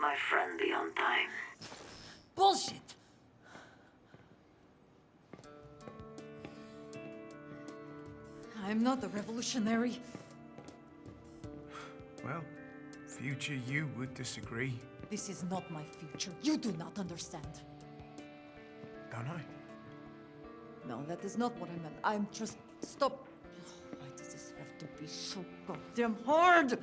My friend be on time. Bullshit! I'm not a revolutionary. Well, future you would disagree. This is not my future. You do not understand. Don't I? No, that is not what I meant. I'm just... Stop. Why does this have to be so goddamn hard?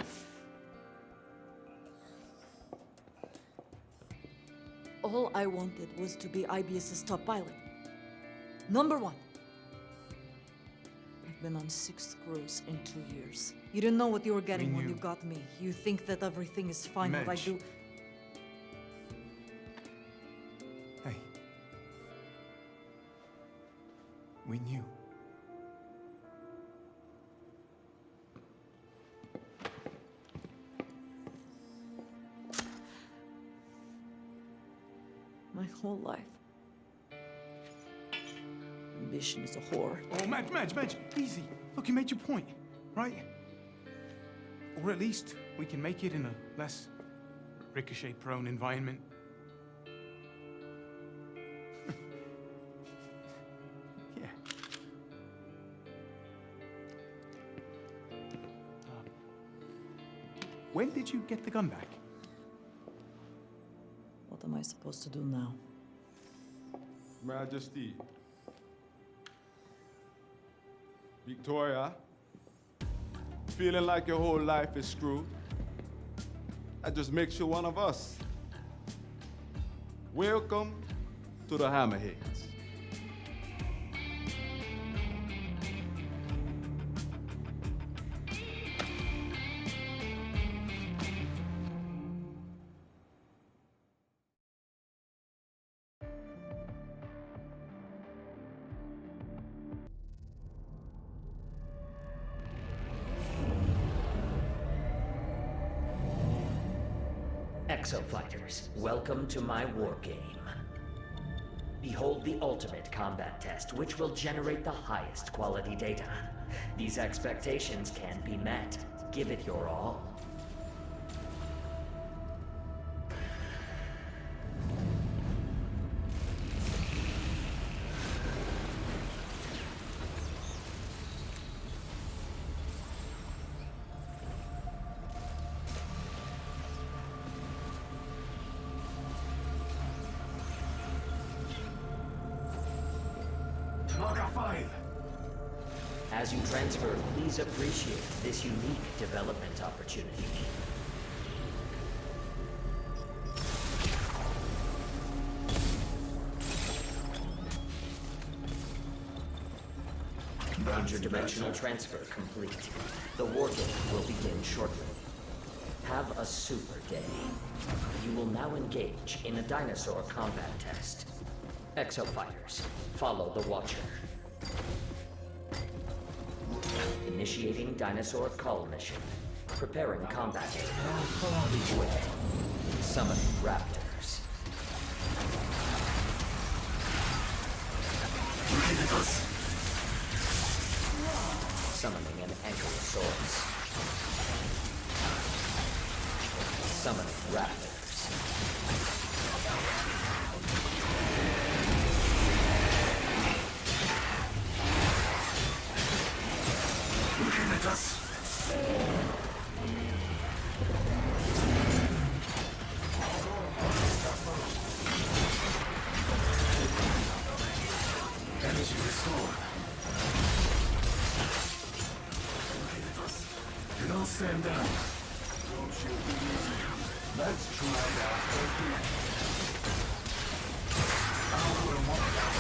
All I wanted was to be IBS's top pilot. Number one. I've been on 6 crews in 2 years. You didn't know what you were getting when you got me. You think that everything is fine if I do... Hey. We knew. My whole life. Ambition is a whore. Oh, Madge, easy. Look, you made your point, right? Or at least we can make it in a less ricochet-prone environment. Yeah. When did you get the gun back? What am I supposed to do now? Majesty. Victoria. Feeling like your whole life is screwed? That just makes you one of us. Welcome to the Hammerheads. Exofighters, welcome to my war game. Behold the ultimate combat test, which will generate the highest quality data. These expectations can be met. Give it your all. As you transfer, please appreciate this unique development opportunity. Interdimensional transfer complete. The war game will begin shortly. Have a super day. You will now engage in a dinosaur combat test. Exofighters, follow the Watcher. Initiating dinosaur cull mission. Preparing combat area. Lead way. Summoning raptors. Summoning an ankylosaurus. Summoning raptors. Looking at us. Energy restored. Looking at us. Do not stand down. Don't shoot the music. Let's try that again. Power and one down.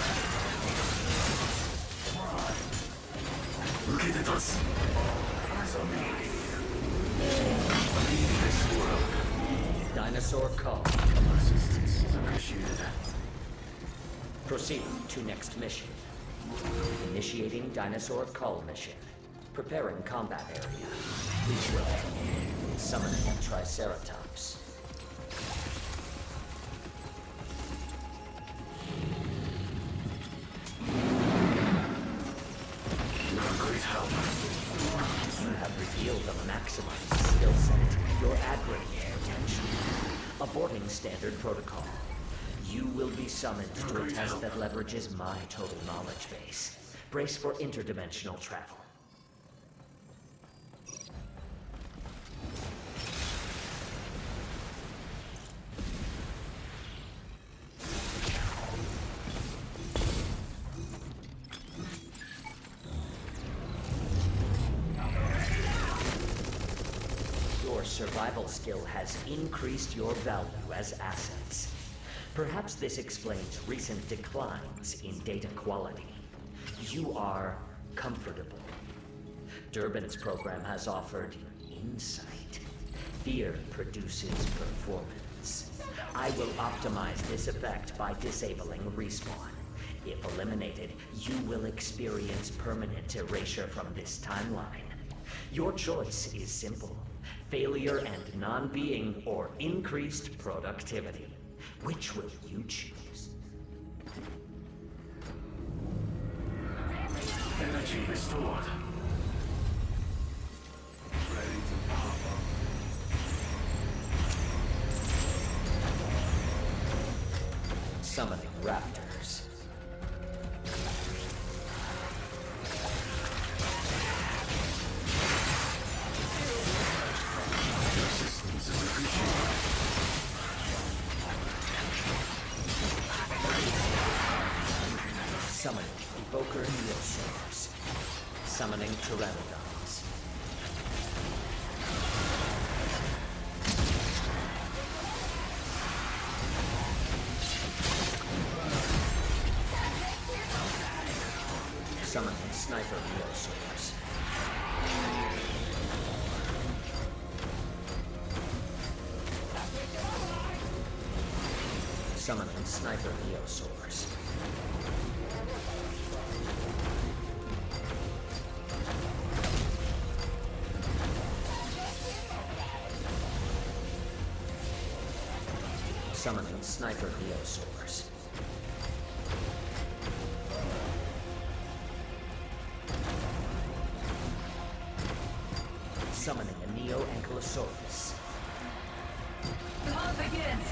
Looking at us. Eyes on me. Lead this world. Dinosaur cull. Assistance is appreciated. Proceed to next mission. Initiating dinosaur cull mission. Preparing combat area. Please wait. Summoning Triceratops. You're a great help. You have revealed a maximized skill set. Your aggravating potential. Aborting standard protocol. You will be summoned to a test that leverages my total knowledge base. Brace for interdimensional travel. Your survival skill has increased your value as assets. Perhaps this explains recent declines in data quality. You are comfortable. Durbin's program has offered insight. Fear produces performance. I will optimize this effect by disabling respawn. If eliminated, you will experience permanent erasure from this timeline. Your choice is simple. Failure and non-being or increased productivity. Which will you choose? Energy restored. Ready to pop up. Summoning raptors. Assistance is appreciated. Summoning Evoker Neosaurs. Summoning Pteranodons. Summoning Sniper Neosaurs. Summoning Sniper Neosaurs. Summoning Sniper Neosaurs. Summoning a Neo Ankylosaurus. The hunt begins!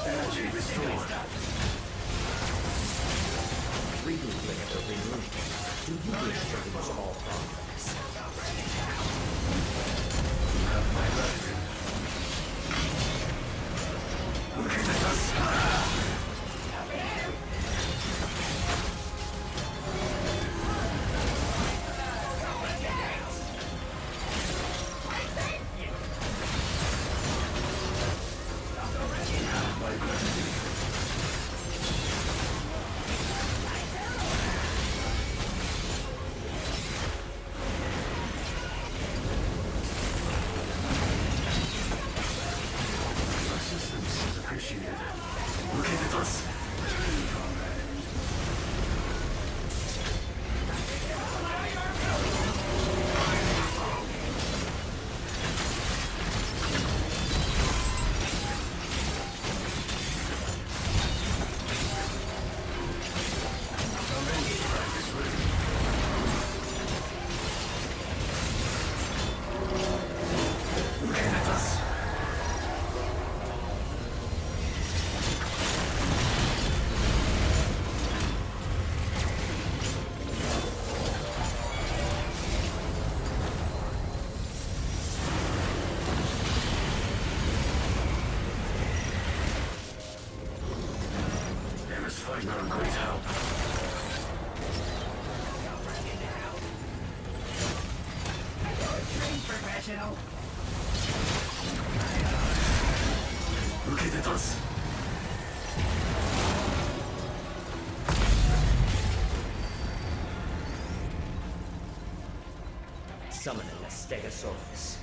Energy restored. Freely limiter removed. Do you wish to lose all progress? You have my blessing. Look at us. My blessing. Assistance is appreciated. Look at us. Look at us. There is fighting our great help. Look at us. Summoning a Stegosaurus.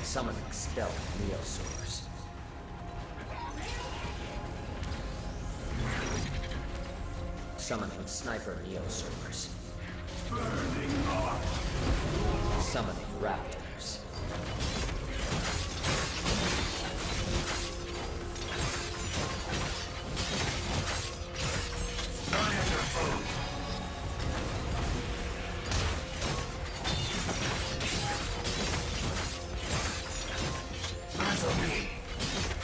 Summoning Stealth Neosaurs. Summoning Sniper Neosaurs. Burning up. Summoning Raptors.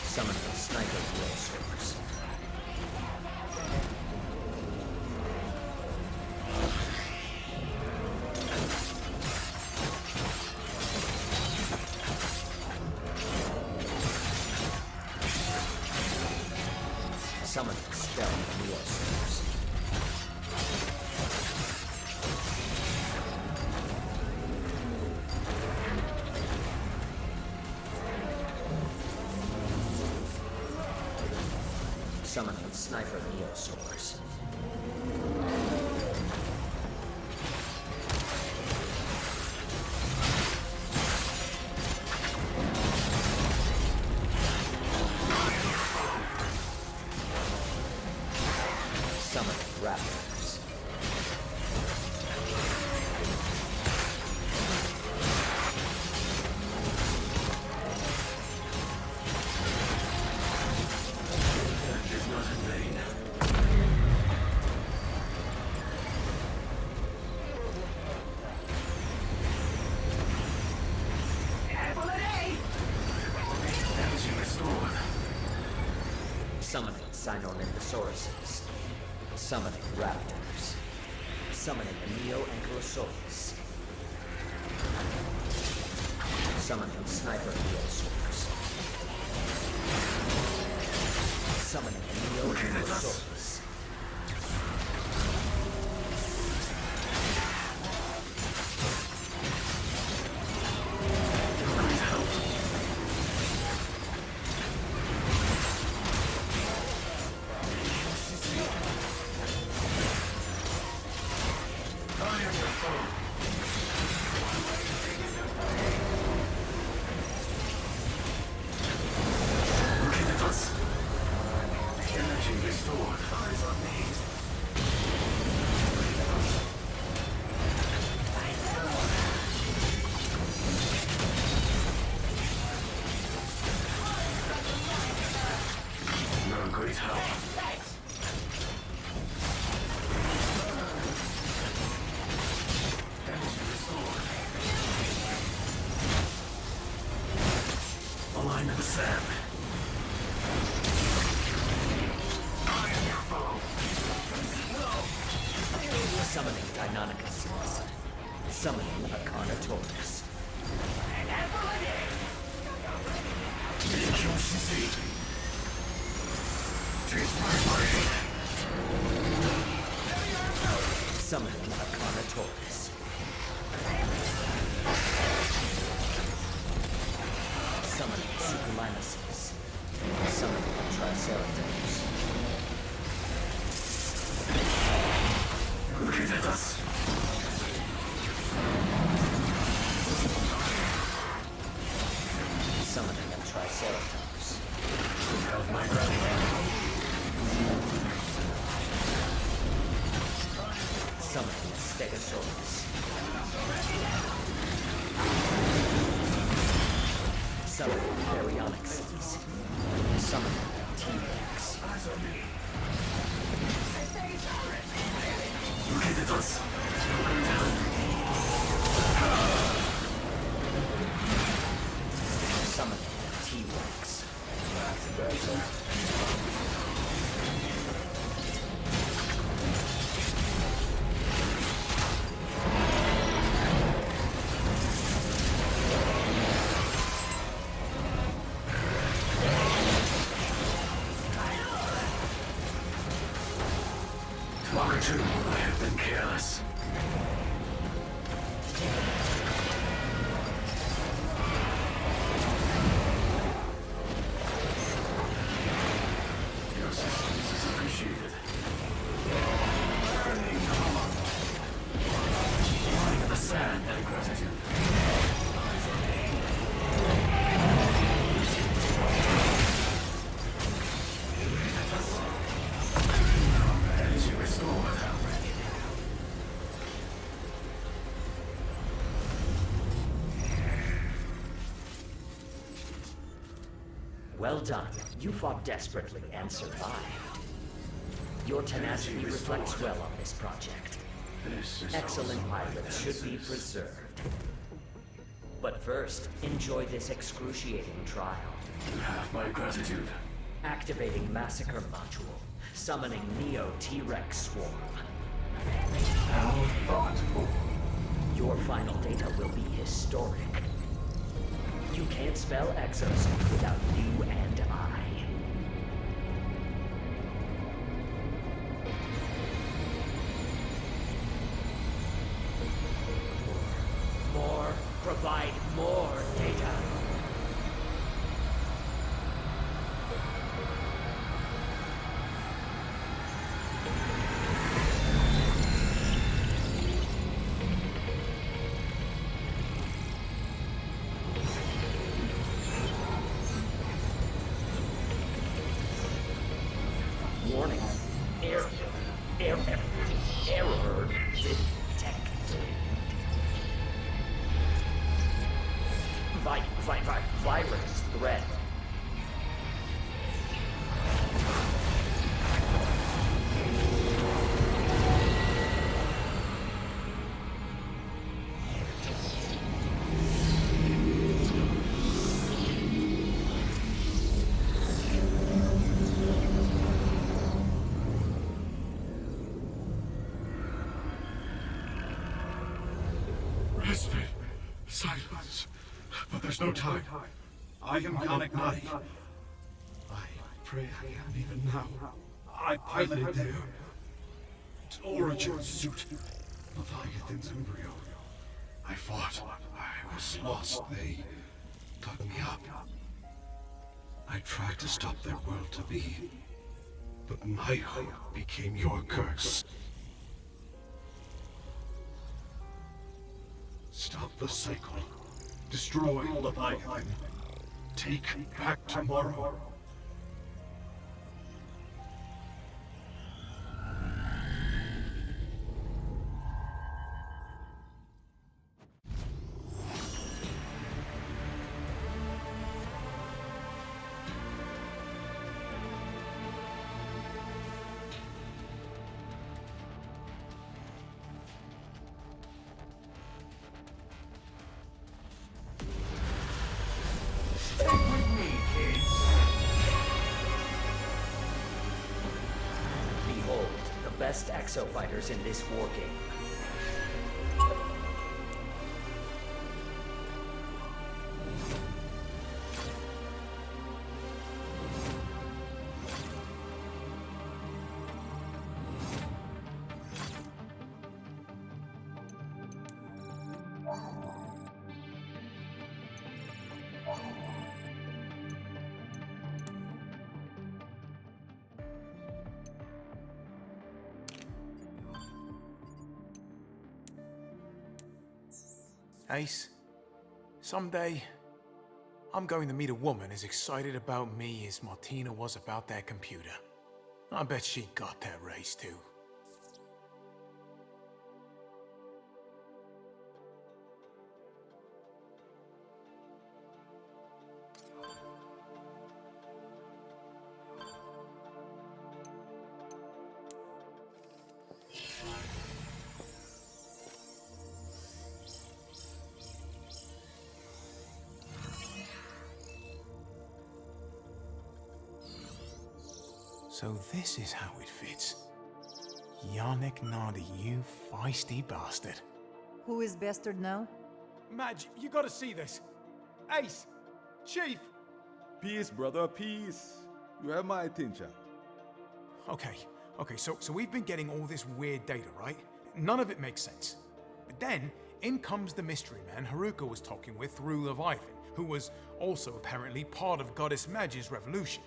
Summoning Sniper Neosaurs. Summoning Stealth Neosaurs. Summoning Sniper Neosaurs. Summoning Raptors. Is not in vain. Energy restored. Summoning Sinornithosauruses. Summoning Raptors. Summoning a Neo-Ankylosaurus. Summoning Sniper Neosaurs. Summoning a Neo-Ankylosaurus. Great help. I am your foe. Look at us. Energy restored. Eyes on me. You're a great help. Energy restored. Align to the sand. I am your foe. Summoning Deinonychus. Summoning a Carnotaurus. Taste my blade. Summoning a Carnotaurus. Summoning Succulinaces. Summoning a Triceratops. Look at us. Summoning a Triceratops. Help my brother. Summoning a Stegosaurus. Summoning Baryonyxes. Summoning a T-Rex. Look at us. Summoning a T-Rex. Walker 2, I have been careless. Your assistance is appreciated. Lying in the sand and gratitude. Energy restored. Well done. You fought desperately and survived. Your tenacity reflects well on this project. Excellent pilots should be preserved. But first, enjoy this excruciating trial. You have my gratitude. Activating Massacre Module. Summoning Neo T-Rex Swarm. How thoughtful. Your final data will be historic. You can't spell Exosuit without you and I. More. Provide more data. Warning. Error detected. Virus threat. Respite. Silence. But there's no time. I am Yannick Nadi. I pray I am even now. I piloted their origin suit, Leviathan's embryo. I fought. I was lost. They dug me up. I tried to stop their world to be, but my hope became your curse. Stop the cycle. Destroy Leviathan. Take back tomorrow. Behold, the best exo fighters in this war game. Ace, someday, I'm going to meet a woman as excited about me as Martina was about that computer. I bet she got that race too. So this is how it fits. Yannick Nadi, you feisty bastard. Who is bastard now? Madge, you gotta see this. Ace! Chief! Peace, brother, peace. You have my attention. Okay, so we've been getting all this weird data, right? None of it makes sense. But then, in comes the mystery man Haruka was talking with through Leviathan, who was also apparently part of Goddess Madge's revolution.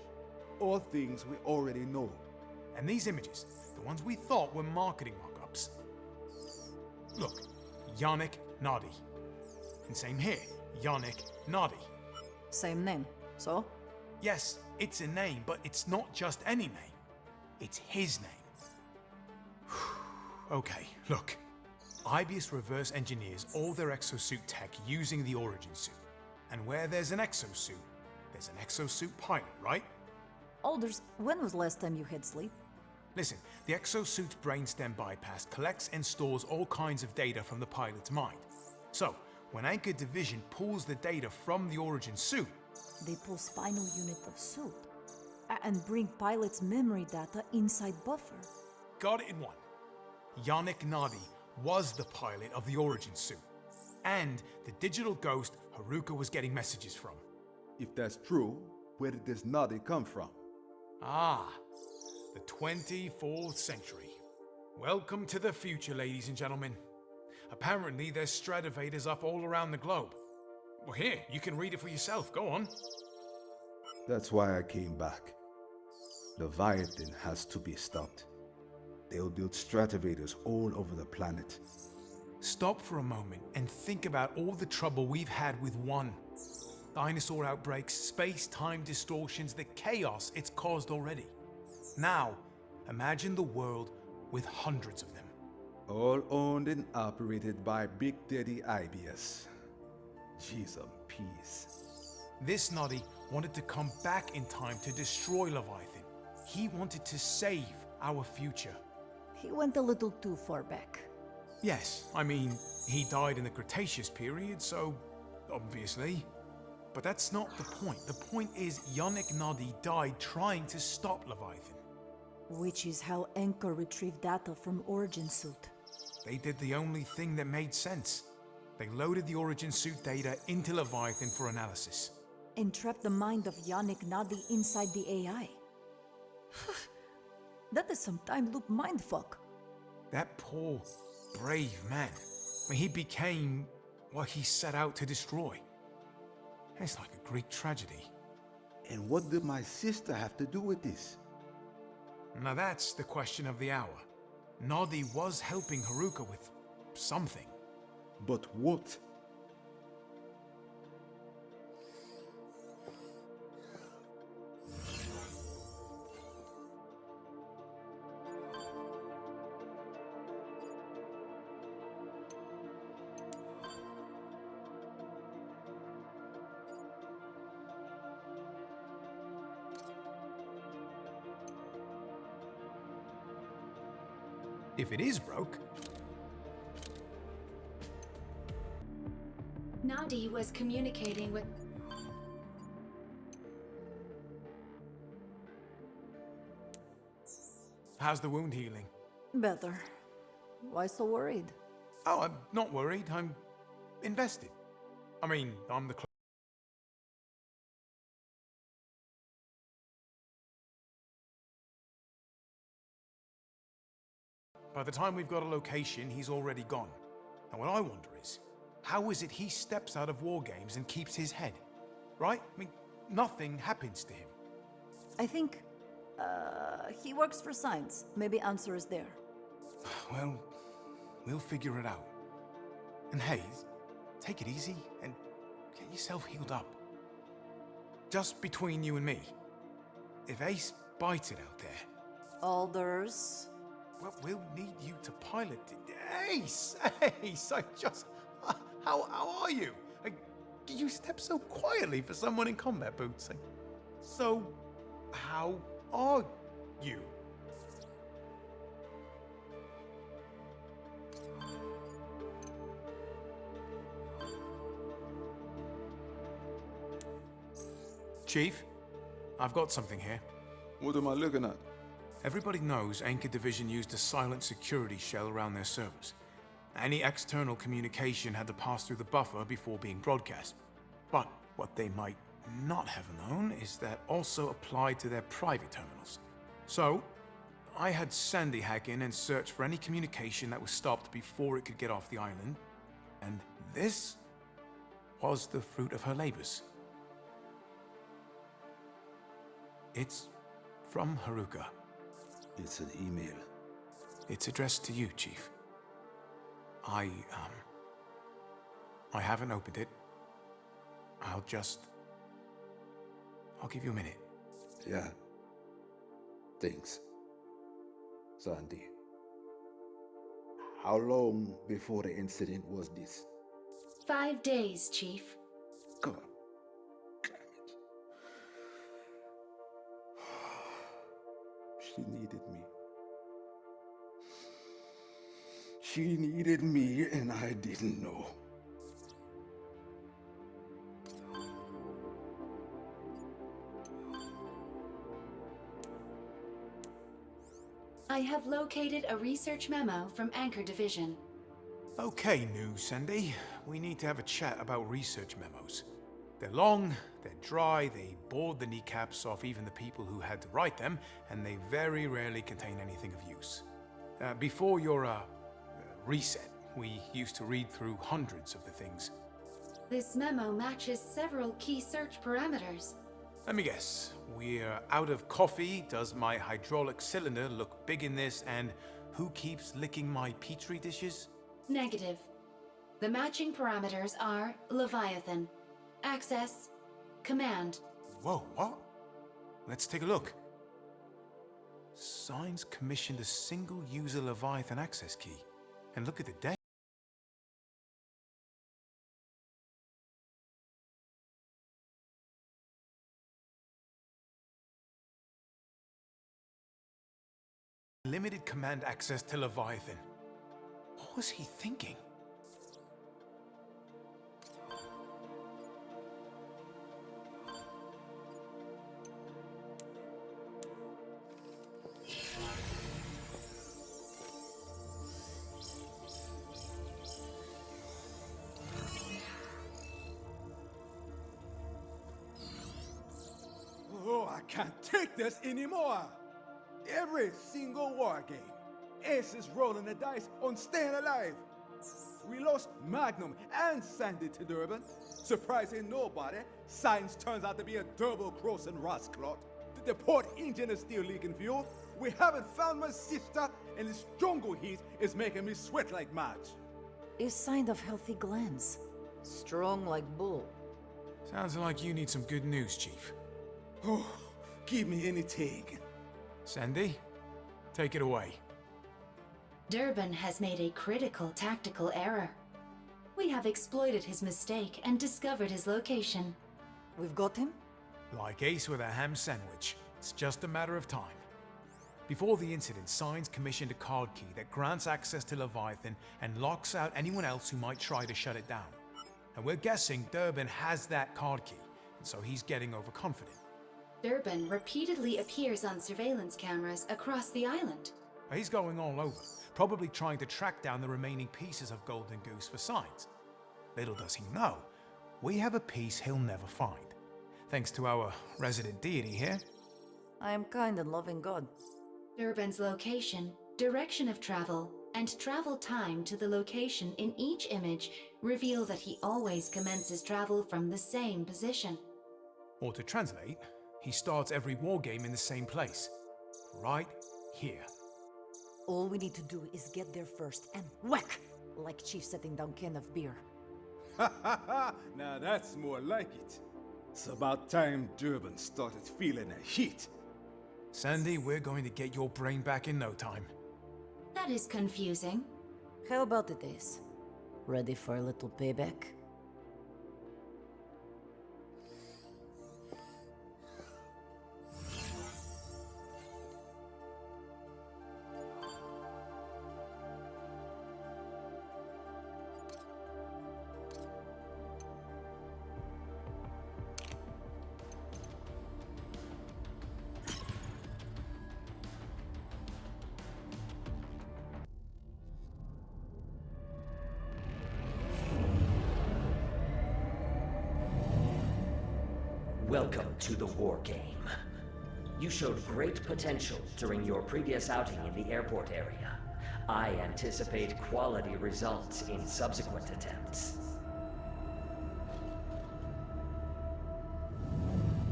All things we already know. And these images, the ones we thought were marketing mock-ups. Look, Yannick Nadi. And same here, Yannick Nadi. Same name. So? Yes, it's a name, but it's not just any name. It's his name. Okay, look. Ibius reverse engineers all their exosuit tech using the origin suit. And where there's an exosuit, there's an exosuit pilot, right? Alders, when was last time you had sleep? Listen, the exosuit's brainstem bypass collects and stores all kinds of data from the pilot's mind. So, when Anchor Division pulls the data from the origin suit, They pull spinal unit of suit and bring pilot's memory data inside buffer. got it in one. Yannick Nadi was the pilot of the origin suit, and the digital ghost Haruka was getting messages from. If that's true, where did this Nadi come from? Ah, the 24th century. Welcome to the future, ladies and gentlemen. Apparently, there's stratovators up all around the globe. Well, here, you can read it for yourself. Go on. That's why I came back. Leviathan has to be stopped. They'll build stratovators all over the planet. Stop for a moment and think about all the trouble we've had with one. Dinosaur outbreaks, space-time distortions, the chaos it's caused already. Now, imagine the world with hundreds of them. All owned and operated by Big Daddy IBS. Jeez, peace. This Noddy wanted to come back in time to destroy Leviathan. He wanted to save our future. He went a little too far back. Yes, I mean, he died in the Cretaceous period, so obviously. But that's not the point. The point is Yannick Nadi died trying to stop Leviathan. Which is how Anchor retrieved data from Origin Suit. They did the only thing that made sense. They loaded the Origin Suit data into Leviathan for analysis. And trapped the mind of Yannick Nadi inside the AI. That is some time loop mindfuck. That poor, brave man. I mean, he became what he set out to destroy. It's like a Greek tragedy. And what did my sister have to do with this? Now that's the question of the hour. Nadi was helping Haruka with something. But what? If it is broke, Nadi was communicating with... how's the wound healing? Better. Why so worried? Oh, I'm not worried. I'm invested. I mean, I'm the By the time we've got a location, he's already gone. And what I wonder is, how is it he steps out of war games and keeps his head? Right? I mean, nothing happens to him. I think, he works for science. Maybe answer is there. Well, we'll figure it out. And hey, take it easy and get yourself healed up. Just between you and me, if Ace bites it out there, Alders. well, we'll need you to pilot it. Ace! Ace, I just... How are you? You step so quietly for someone in combat boots. So, how are you? Chief, I've got something here. What am I looking at? Everybody knows Anchor Division used a silent security shell around their servers. Any external communication had to pass through the buffer before being broadcast. But what they might not have known is that also applied to their private terminals. So, I had Sandy hack in and search for any communication that was stopped before it could get off the island. And this was the fruit of her labors. It's from Haruka. It's an email. It's addressed to you, Chief. I haven't opened it. I'll give you a minute. Yeah. Thanks. Sandy. How long before the incident was this? 5 days, Chief. God damn it. She needed me. She needed me, and I didn't know. I have located a research memo from Anchor Division. Okay, new Sandy. We need to have a chat about research memos. They're long, they're dry, they bored the kneecaps off even the people who had to write them, and they very rarely contain anything of use. Before your reset, we used to read through hundreds of the things. This memo matches several key search parameters. Let me guess. We're out of coffee, does my hydraulic cylinder look big in this, and who keeps licking my petri dishes? Negative. The matching parameters are Leviathan, access, command. Whoa, what? Let's take a look. Signs commissioned a single-user Leviathan access key. And look at the date. Limited command access to Leviathan. What was he thinking? Oh, I can't take this anymore. Every single war game, Ace is rolling the dice on staying alive. We lost Magnum and Sandy to Durban. Surprising nobody, Science turns out to be a double-crossing rascalot. The port engine is still leaking fuel. We haven't found my sister, and this jungle heat is making me sweat like mad. A sign of healthy glands. Strong like bull. Sounds like you need some good news, Chief. Oh, give me anything. Sandy, take it away. Durban has made a critical tactical error. We have exploited his mistake and discovered his location. We've got him? Like Ace with a ham sandwich. It's just a matter of time. Before the incident, Signs commissioned a card key that grants access to Leviathan and locks out anyone else who might try to shut it down. And we're guessing Durban has that card key, and so he's getting overconfident. Durban repeatedly appears on surveillance cameras across the island. He's going all over, probably trying to track down the remaining pieces of Golden Goose for Signs. Little does he know, we have a piece he'll never find. Thanks to our resident deity here. I am kind and loving God. Durban's location, direction of travel, and travel time to the location in each image reveal that he always commences travel from the same position. Or to translate, he starts every wargame in the same place. Right here. All we need to do is get there first and whack! Like Chief setting down can of beer. Ha ha ha! Now that's more like it. It's about time Durban started feeling the heat. Sandy, we're going to get your brain back in no time. That is confusing. How about it, Ace? Ready for a little payback? Welcome to the war game. You showed great potential during your previous outing in the airport area. I anticipate quality results in subsequent attempts.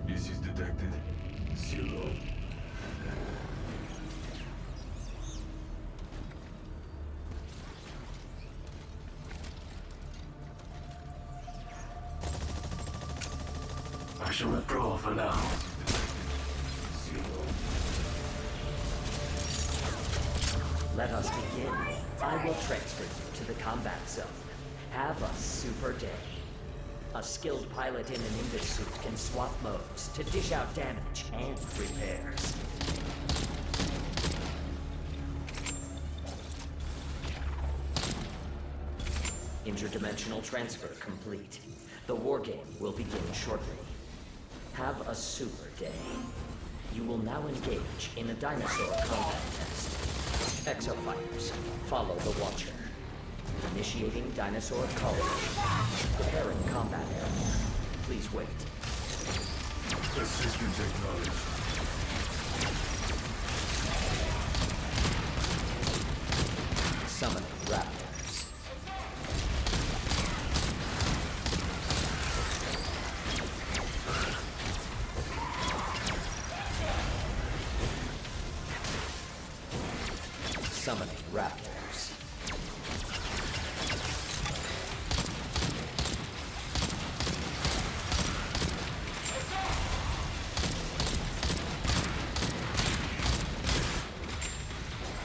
This is detected. Zero. I shall withdraw for now. Zero. Let us begin. I will transfer you to the combat zone. Have a super day. A skilled pilot in an Invis suit can swap modes to dish out damage and repairs. Interdimensional transfer complete. The war game will begin shortly. Have a super day. You will now engage in a dinosaur combat test. Exofighters, follow the Watcher. Initiating dinosaur college. Preparing combat area. Please wait. Assistance acknowledged. Summoning raptors. Summoning raptors.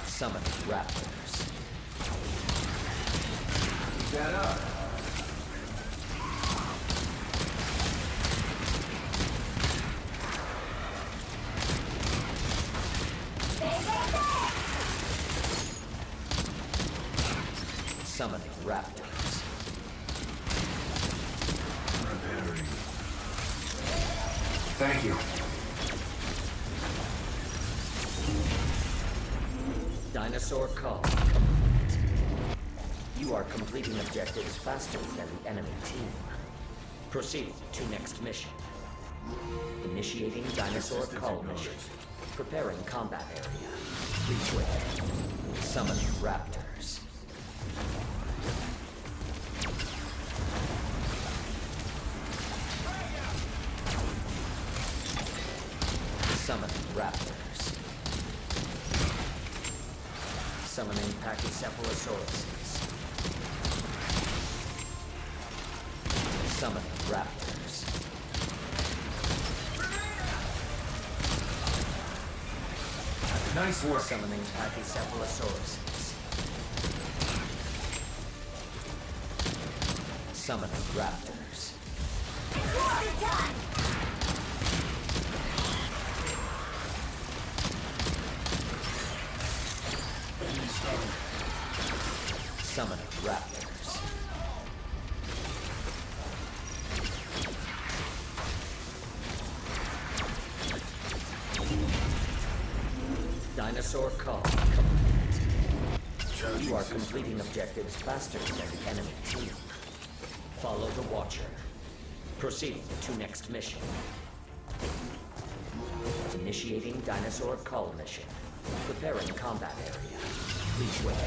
Summoning raptors. Get up. Summoning raptors. Preparing. Thank you. Dinosaur call. You are completing objectives faster than the enemy team. Proceed to next mission. Initiating dinosaur call mission. Preparing combat area. Please wait. Summoning raptors. Summoning raptors. Summoning Pachycephalosauruses. Summoning raptors. Nice work. Summoning Pachycephalosauruses. Summoning raptors. Summoning raptors. Dinosaur call complete. You are completing objectives faster than the enemy team. Follow the Watcher. Proceeding to next mission. Initiating dinosaur call mission. Preparing combat area. Please wait.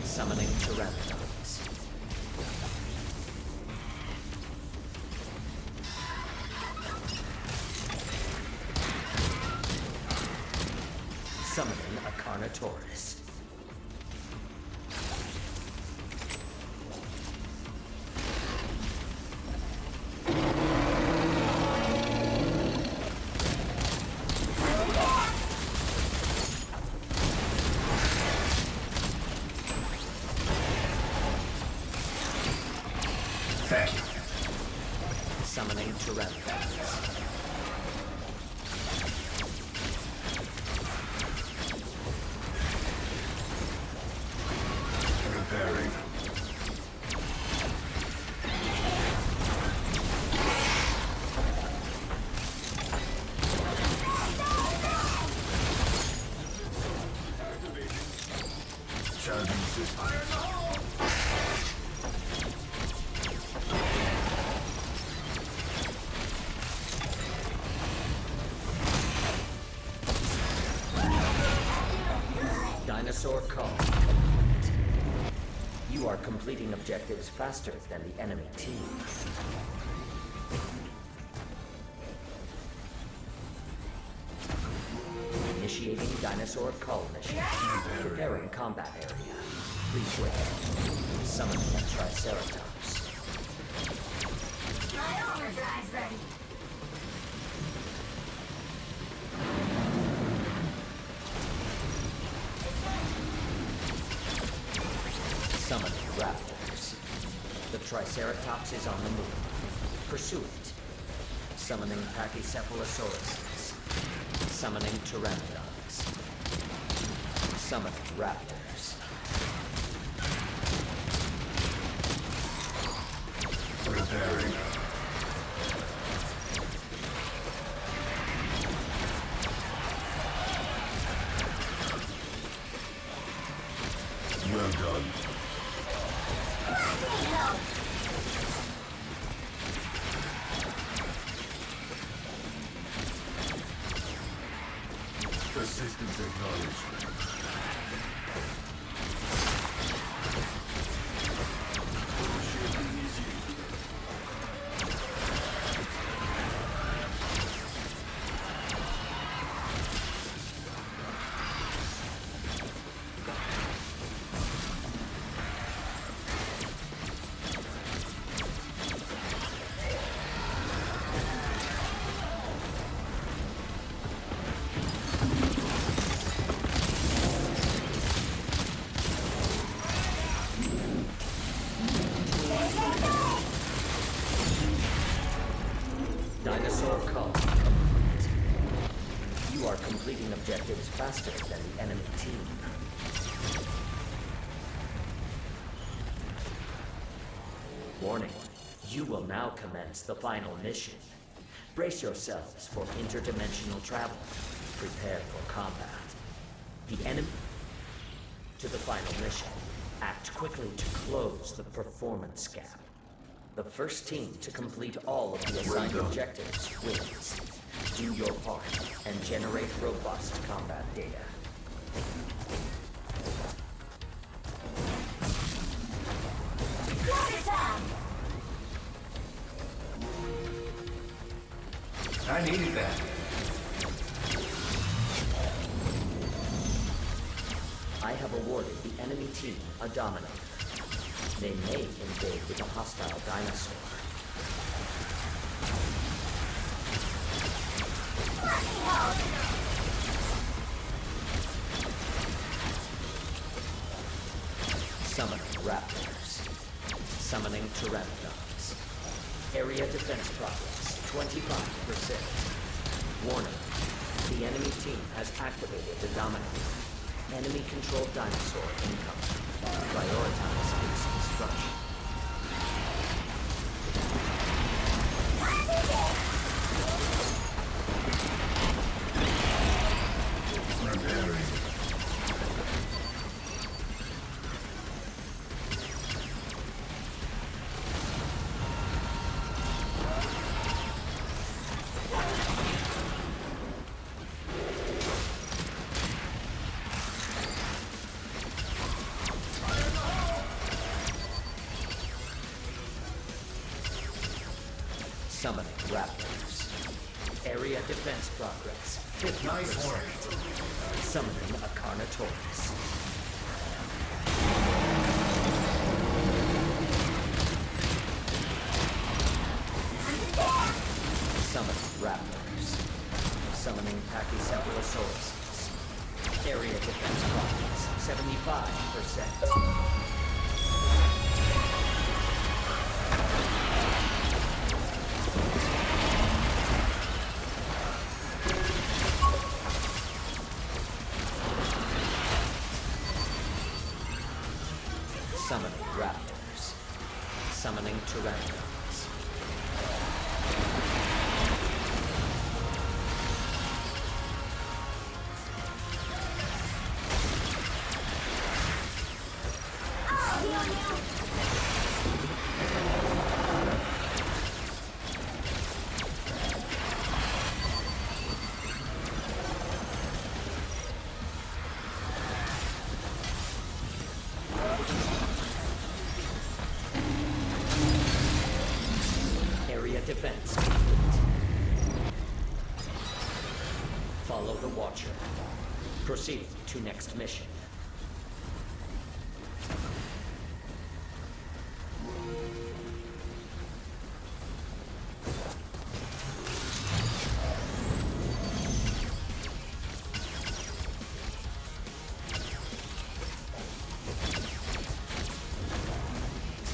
Summoning pteranodons. Summoning a Carnotaurus. Thank you. Summoning pteranodons. Preparing. Charging systems. Dinosaur call. You are completing objectives faster than the enemy team. Initiating dinosaur call mission. Preparing combat area. Please wait. Summoning a Triceratops. My overdrive's ready. Summoning raptors. The Triceratops is on the move. Pursue it. Summoning Pachycephalosauruses. Summoning pteranodons. Summoning raptors. Repairing. Well done. Assistance acknowledged. Dinosaur call. You are completing objectives faster than the enemy team. Warning, you will now commence the final mission. Brace yourselves for interdimensional travel. Prepare for combat. The enemy... To the final mission, act quickly to close the performance gap. The first team to complete all of the assigned objectives wins. Do your part and generate robust combat data. I needed that. I have awarded the enemy team a dominator. They may invade with a hostile dinosaur. Summoning raptors. Summoning pteranodons. Area defense progress, 25%. Warning, the enemy team has activated the dominator. Enemy-controlled dinosaur incoming. Prioritize its destruction. Repairing. Summoning raptors. Area defense progress, 50%. Nice work. Summoning a Carnotaurus. Summoning raptors. Summoning Pachycephalosaurus. Area defense progress, 75%. Summoning raptors. Summoning pteranodons. Defense complete. Follow the Watcher. Proceed to next mission.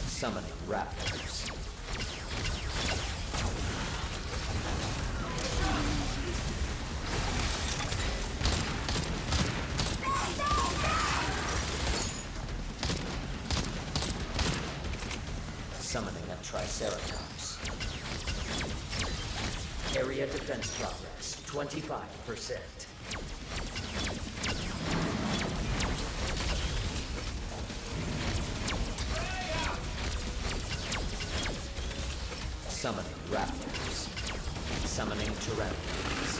Summoning raptors. Summoning a Triceratops. Triceratops. Area defense progress, 25%. Summoning raptors. Summoning pteranodons.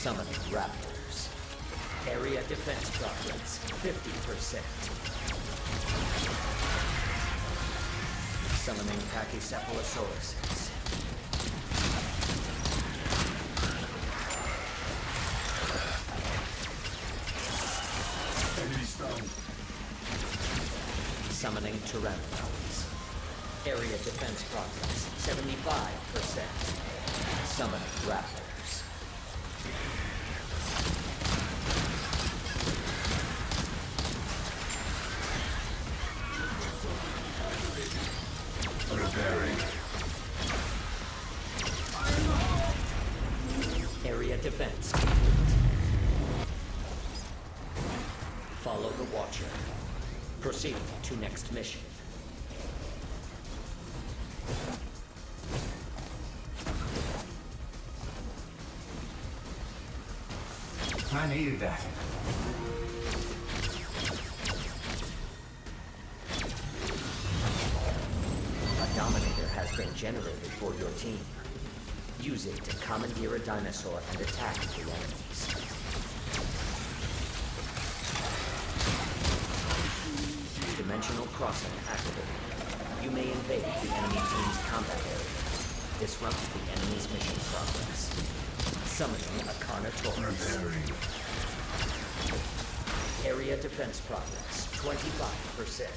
Summoning raptors. Area defense progress, 50%. Summoning pachycephalosauruses. Enemy stunned. Summoning pteranodons. Area defense progress, 75%. Summoning raptors. Repairing. Area defense. Follow the Watcher. Proceed to next mission. I needed that. A Dominator has been generated for your team. Use it to commandeer a dinosaur and attack the enemies. Dimensional crossing activated. You may invade the enemy team's combat area. Disrupt the enemy's mission progress. Summoning a Carnotaurus. Repairing. Area defense progress, 25%.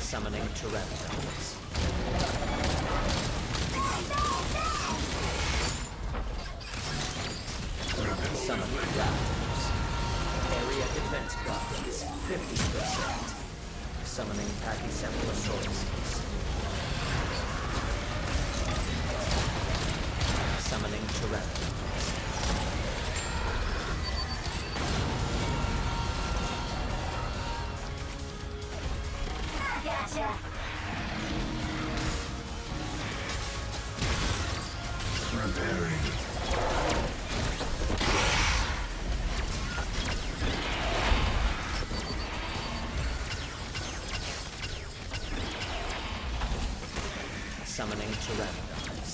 Summoning Pteranodons. Summoning Raptors. Area defense progress, 50%. Summoning Pachycephalosauruses. Summoning Pteranodons. Gotcha. Repairing. Summoning Pteranodons.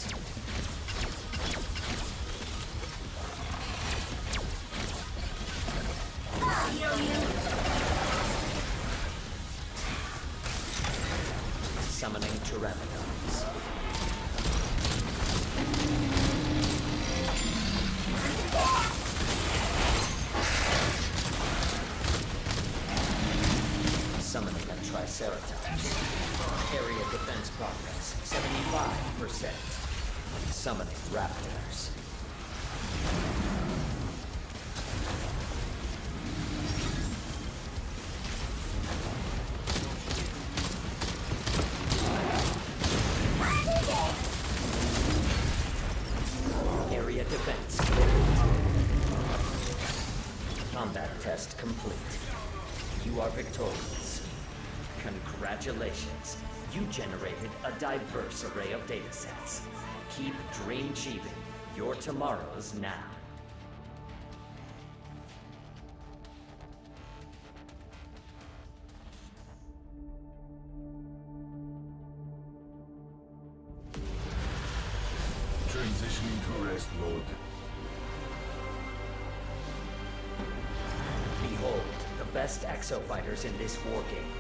Summoning Pteranodons. Summoning a Triceratops. Area defense progress, 75%. Summoning Raptors. Area defense. Combat test complete. You are victorious. Congratulations. You generated a diverse array of datasets. Keep dream achieving your tomorrows now. Transitioning to rest mode. Behold, the best exofighters in this war game.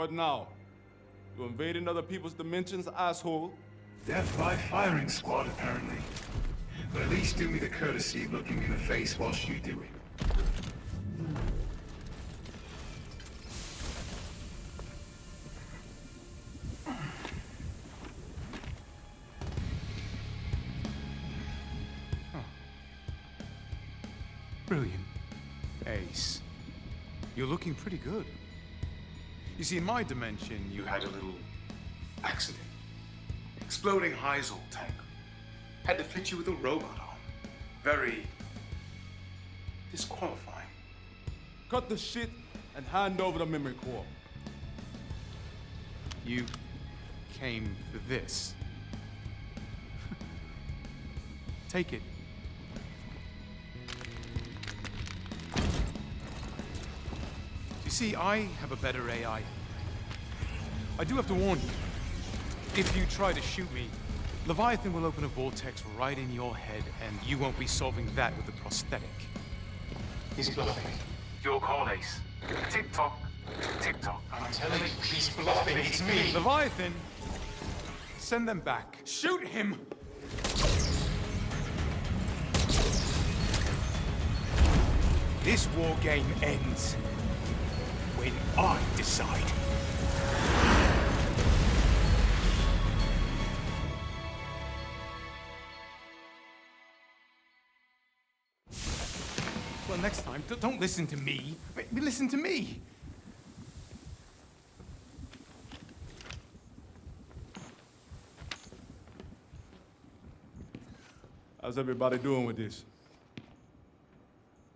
What now? You invading other people's dimensions, asshole? Death by firing squad, apparently. But at least do me the courtesy of looking me in the face whilst you do it. Brilliant. Ace. You're looking pretty good. You see, in my dimension, you had a little accident. Exploding Heisel tank. Had to fit you with a robot arm. Very disqualifying. Cut the shit and hand over the memory core. You came for this. Take it. You see, I have a better AI. I do have to warn you. If you try to shoot me, Leviathan will open a vortex right in your head, and you won't be solving that with a prosthetic. He's bluffing. Your call, Ace. Tick-tock, tick-tock. I'm telling you, he's bluffing. It's me. Leviathan, send them back. Shoot him! This war game ends when I decide. Well, next time, don't listen to me. Listen to me. How's everybody doing with this?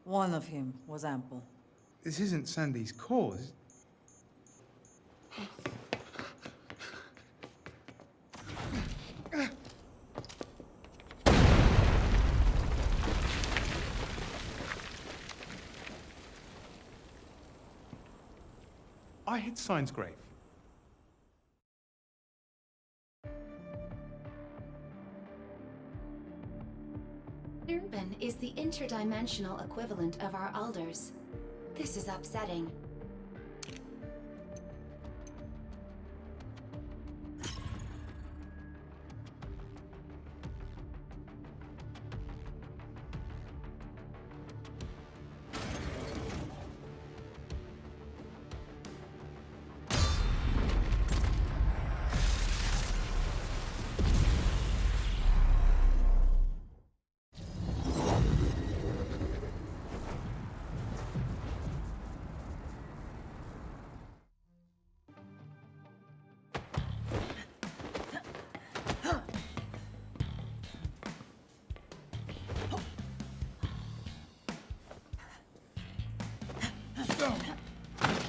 One of him was ample. This isn't Sandy's cause. I hit Sign's grave. Urban is the interdimensional equivalent of our elders. This is upsetting.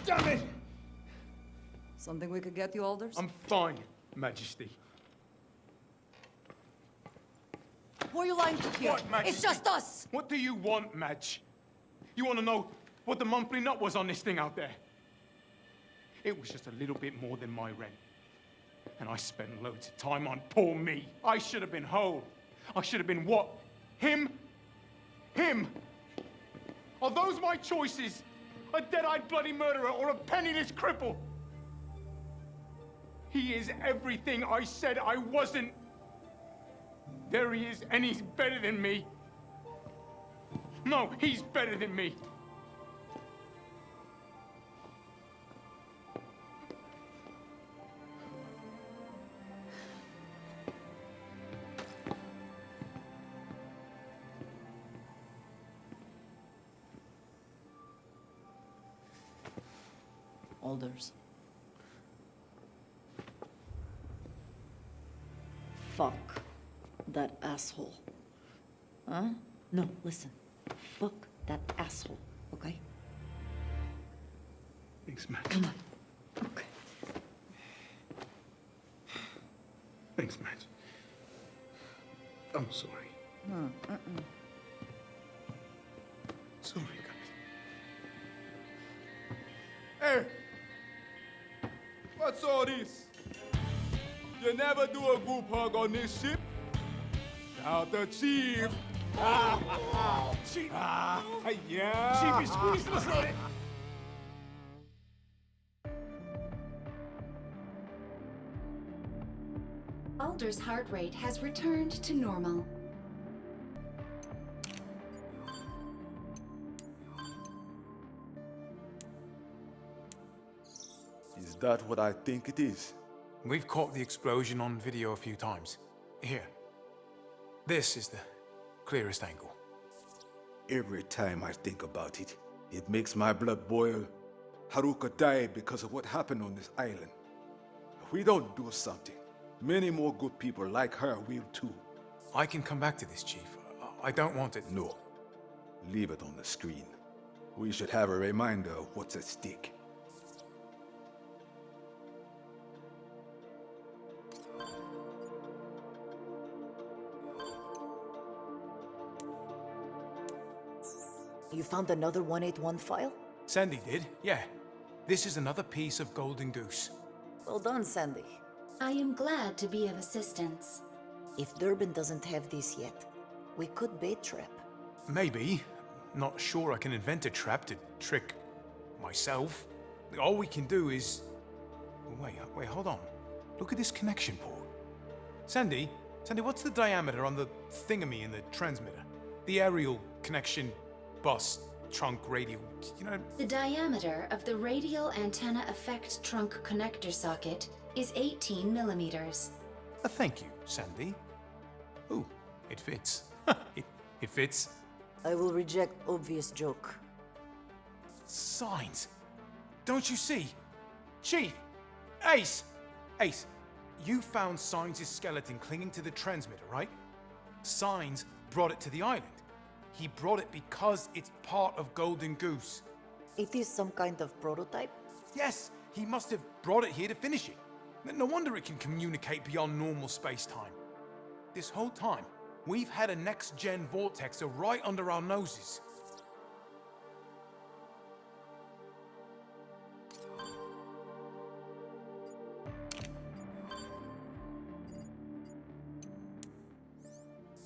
Damn it! Something we could get you, Alders? I'm fine, Majesty. Who are you lying to here? What, Majesty? It's just us! What do you want, Madge? You want to know what the monthly nut was on this thing out there? It was just a little bit more than my rent. And I spent loads of time on poor me. I should have been whole. I should have been what? Him? Him? Are those my choices? A dead-eyed bloody murderer or a penniless cripple? He is everything I said I wasn't. There he is, and he's better than me. No, he's better than me. Alders. Fuck that asshole. Huh? No, listen. Fuck that asshole, okay? Thanks, Madge. Come on. Okay. Thanks, Madge. I'm sorry. Sorry, guys. Hey! What's all this? You never do a group hug on this ship? Out the chief! Chief! Yeah! Chief is squeezing us on it! Alder's heart rate has returned to normal. Is that what I think it is? We've caught the explosion on video a few times. Here. This is the clearest angle. Every time I think about it, it makes my blood boil. Haruka died because of what happened on this island. If we don't do something, many more good people like her will too. I can come back to this, Chief. I don't want it. No. Leave it on the screen. We should have a reminder of what's at stake. You found another 181 file? Sandy did, yeah. This is another piece of Golden Goose. Well done, Sandy. I am glad to be of assistance. If Durban doesn't have this yet, we could bait trap. Maybe. Not sure I can invent a trap to trick myself. All we can do is... Wait, hold on. Look at this connection port. Sandy, what's the diameter on the thingamy in the transmitter? The aerial connection bus, trunk, radial, you know... The diameter of the radial antenna effect trunk connector socket is 18 millimeters. Thank you, Sandy. Ooh, it fits. it fits. I will reject obvious joke. Signs. Don't you see? Chief! Ace! Ace, you found Signs' skeleton clinging to the transmitter, right? Signs brought it to the island. He brought it because it's part of Golden Goose. It is some kind of prototype? Yes, he must have brought it here to finish it. No wonder it can communicate beyond normal space-time. This whole time, we've had a next-gen vortexer right under our noses.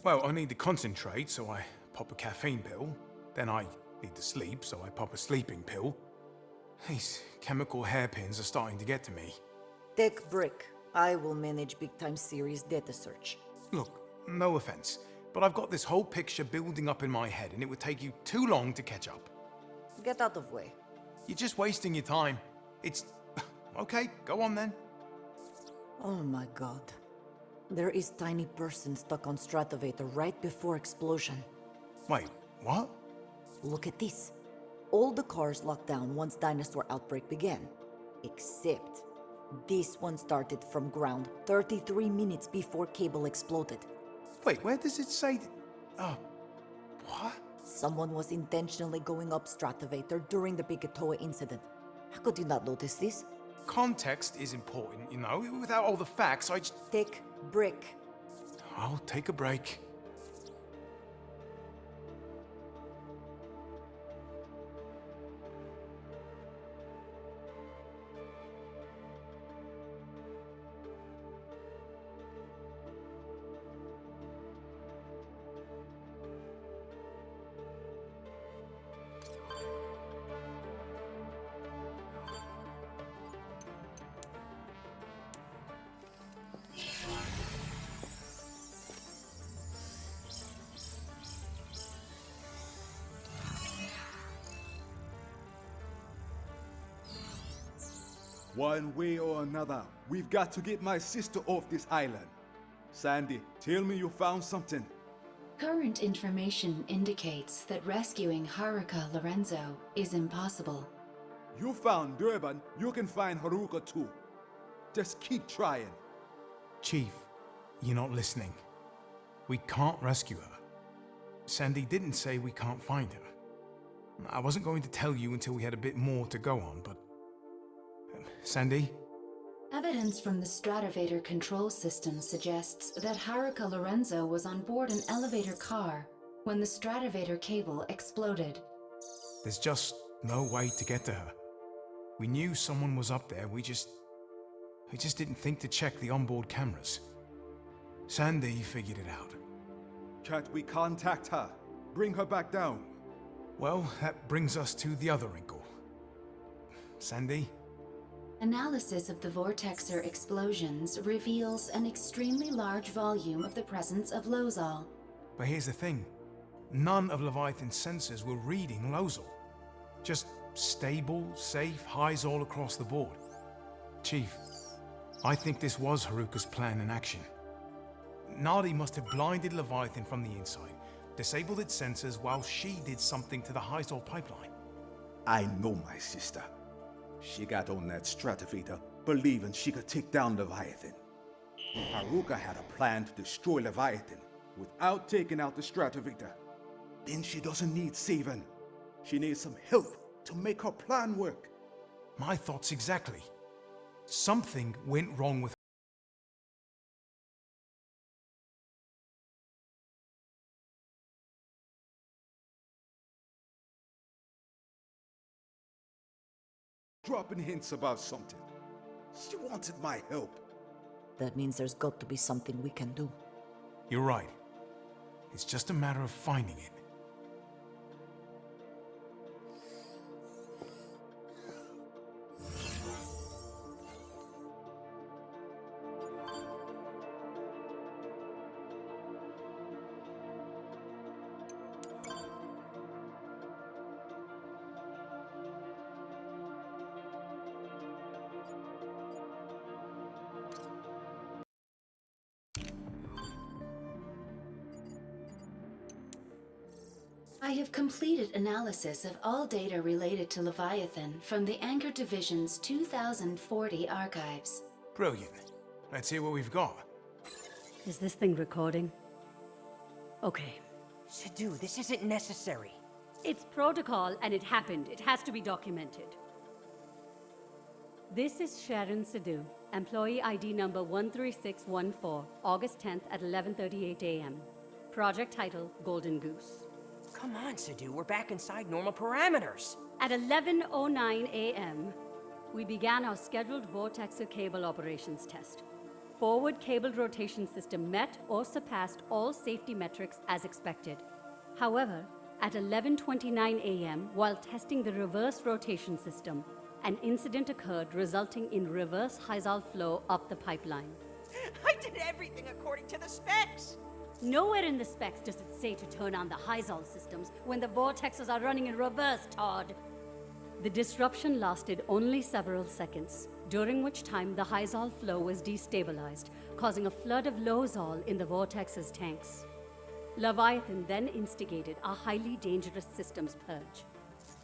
Well, I need to concentrate, so I pop a caffeine pill. Then I need to sleep, so I pop a sleeping pill. These chemical hairpins are starting to get to me. Take break. I will manage Big Time Series data search. Look, no offense, but I've got this whole picture building up in my head, and it would take you too long to catch up. Get out of way. You're just wasting your time. It's... Okay, go on then. Oh my god. There is tiny person stuck on Stratovator right before explosion. Wait, what? Look at this. All the cars locked down once dinosaur outbreak began. Except this one started from ground 33 minutes before cable exploded. Wait, where does it say... what? Someone was intentionally going up Stratovator during the Baytuh incident. How could you not notice this? Context is important, you know. Without all the facts, I just... Take break. I'll take a break. One way or another, we've got to get my sister off this island. Sandy, tell me you found something. Current information indicates that rescuing Haruka Lorenzo is impossible. You found Durban, you can find Haruka too. Just keep trying. Chief, you're not listening. We can't rescue her. Sandy didn't say we can't find her. I wasn't going to tell you until we had a bit more to go on, but... Sandy? Evidence from the Stratovator control system suggests that Haruka Lorenzo was on board an elevator car when the Stratovator cable exploded. There's just no way to get to her. We knew someone was up there, we just didn't think to check the onboard cameras. Sandy figured it out. Can't we contact her? Bring her back down. Well, that brings us to the other wrinkle. Sandy, Analysis of the vortexer explosions reveals an extremely large volume of the presence of Lozol. But here's the thing. None of Leviathan's sensors were reading Lozol. Just stable, safe highs all across the board. Chief, I think this was Haruka's plan in action. Nadi must have blinded Leviathan from the inside, disabled its sensors while she did something to the Hyzol pipeline. I know my sister. She got on that Stratovator believing she could take down Leviathan. If Haruka had a plan to destroy Leviathan without taking out the Stratovator, then she doesn't need saving. She needs some help to make her plan work. My thoughts exactly. Something went wrong with Dropping hints about something. She wanted my help. That means there's got to be something we can do. You're right. It's just a matter of finding it. I have completed analysis of all data related to Leviathan from the Anchor Division's 2040 archives. Brilliant. Let's hear what we've got. Is this thing recording? Okay. Sidhu, this isn't necessary. It's protocol and it happened. It has to be documented. This is Sharon Sidhu, employee ID number 13614, August 10th at 11:38 a.m. Project title, Golden Goose. Come on, Sidhu, we're back inside normal parameters. At 11:09 a.m., we began our scheduled Vortexer cable operations test. Forward cable rotation system met or surpassed all safety metrics as expected. However, at 11:29 a.m., while testing the reverse rotation system, an incident occurred resulting in reverse Hyzol flow up the pipeline. I did everything according to the specs. Nowhere in the specs does it say to turn on the Hyzol systems when the vortexes are running in reverse, Todd. The disruption lasted only several seconds, during which time the Hyzol flow was destabilized, causing a flood of Lozol in the vortex's tanks. Leviathan then instigated a highly dangerous systems purge.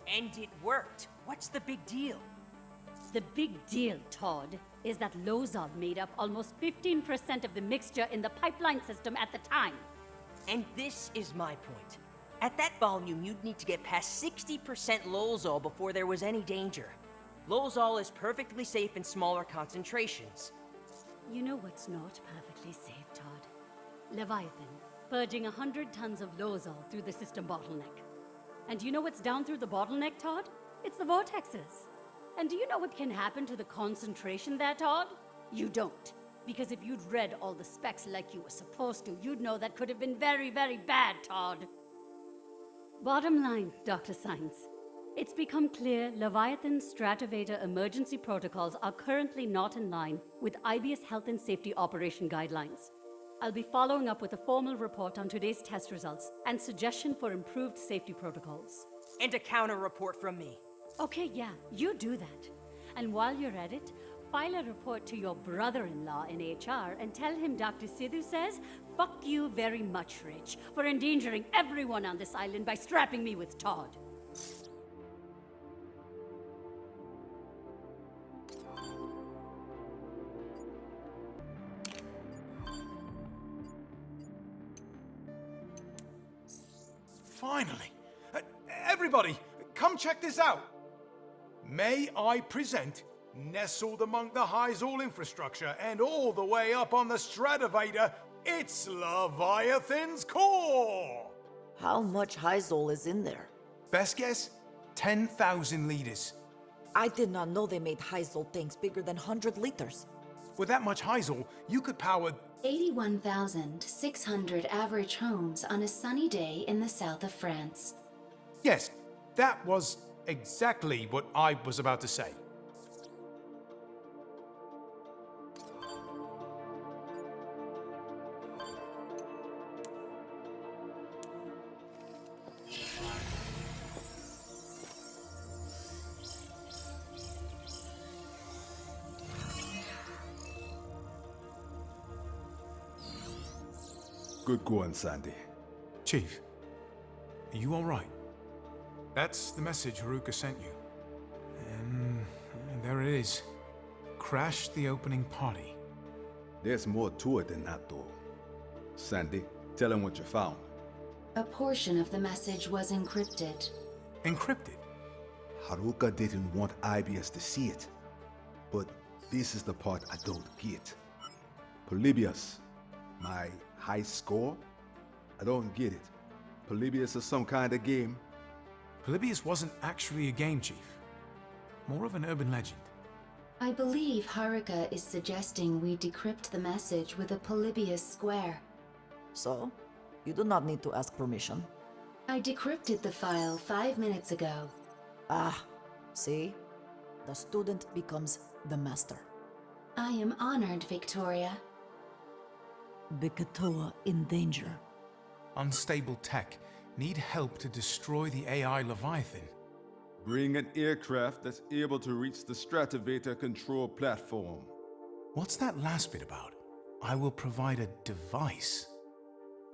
And it worked. What's the big deal? The big deal, Todd, is that Lozol made up almost 15% of the mixture in the pipeline system at the time. And this is my point. At that volume, you'd need to get past 60% Lozol before there was any danger. Lozol is perfectly safe in smaller concentrations. You know what's not perfectly safe, Todd? Leviathan, purging 100 tons of Lozol through the system bottleneck. And you know what's down through the bottleneck, Todd? It's the vortexes. And do you know what can happen to the concentration there, Todd? You don't. Because if you'd read all the specs like you were supposed to, you'd know that could have been very, very bad, Todd. Bottom line, Dr. Science. It's become clear Leviathan's Stratovator emergency protocols are currently not in line with IBS Health and Safety Operation Guidelines. I'll be following up with a formal report on today's test results and suggestion for improved safety protocols. And a counter report from me. Okay, yeah, you do that. And while you're at it, file a report to your brother-in-law in HR and tell him Dr. Sidhu says, "Fuck you very much, Rich, for endangering everyone on this island by strapping me with Todd." Finally! Everybody, come check this out! May I present, nestled among the Hyzol infrastructure and all the way up on the Stratovator, it's Leviathan's core! How much Hyzol is in there? Best guess? 10,000 liters. I did not know they made Hyzol tanks bigger than 100 liters. With that much Hyzol, you could power 81,600 average homes on a sunny day in the south of France. Yes, that was exactly what I was about to say. Good going, Sandy. Chief, are you alright? That's the message Haruka sent you. And there it is. Crash the opening party. There's more to it than that, though. Sandy, tell him what you found. A portion of the message was encrypted. Encrypted? Haruka didn't want IBS to see it. But this is the part I don't get. Polybius, my high score? I don't get it. Polybius is some kind of game. Polybius wasn't actually a game, Chief. More of an urban legend. I believe Haruka is suggesting we decrypt the message with a Polybius square. So, you do not need to ask permission. I decrypted the file 5 minutes ago. Ah, see? The student becomes the master. I am honored, Victoria. Baytuh in danger. Unstable tech. Need help to destroy the AI Leviathan. Bring an aircraft that's able to reach the Stratovator control platform. What's that last bit about? I will provide a device.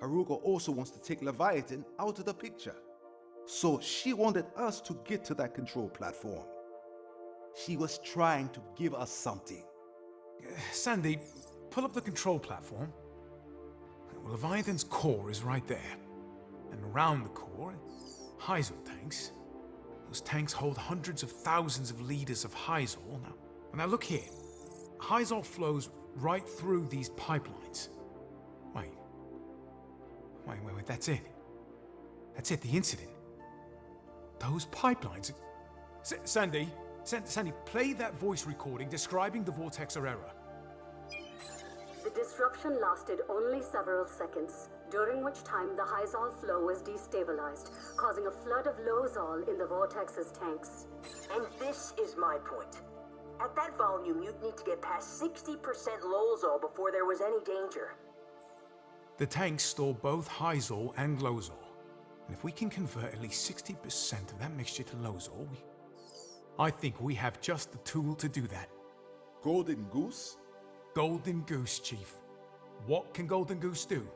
Haruka also wants to take Leviathan out of the picture. So she wanted us to get to that control platform. She was trying to give us something. Sandy, pull up the control platform. Leviathan's core is right there. And around the core, Hyzal tanks. Those tanks hold hundreds of thousands of liters of Hyzal. Now look here. Hyzal flows right through these pipelines. Wait, that's it. That's it, the incident. Those pipelines... Sandy, play that voice recording describing the vortex or error. The disruption lasted only several seconds, during which time the Hyzal flow was destabilized, causing a flood of Lozol in the vortex's tanks. And this is my point. At that volume, you'd need to get past 60% Lozol before there was any danger. The tanks store both Hyzal and Lozol. And if we can convert at least 60% of that mixture to Lozol, I think we have just the tool to do that. Golden Goose? Golden Goose, Chief. What can Golden Goose do?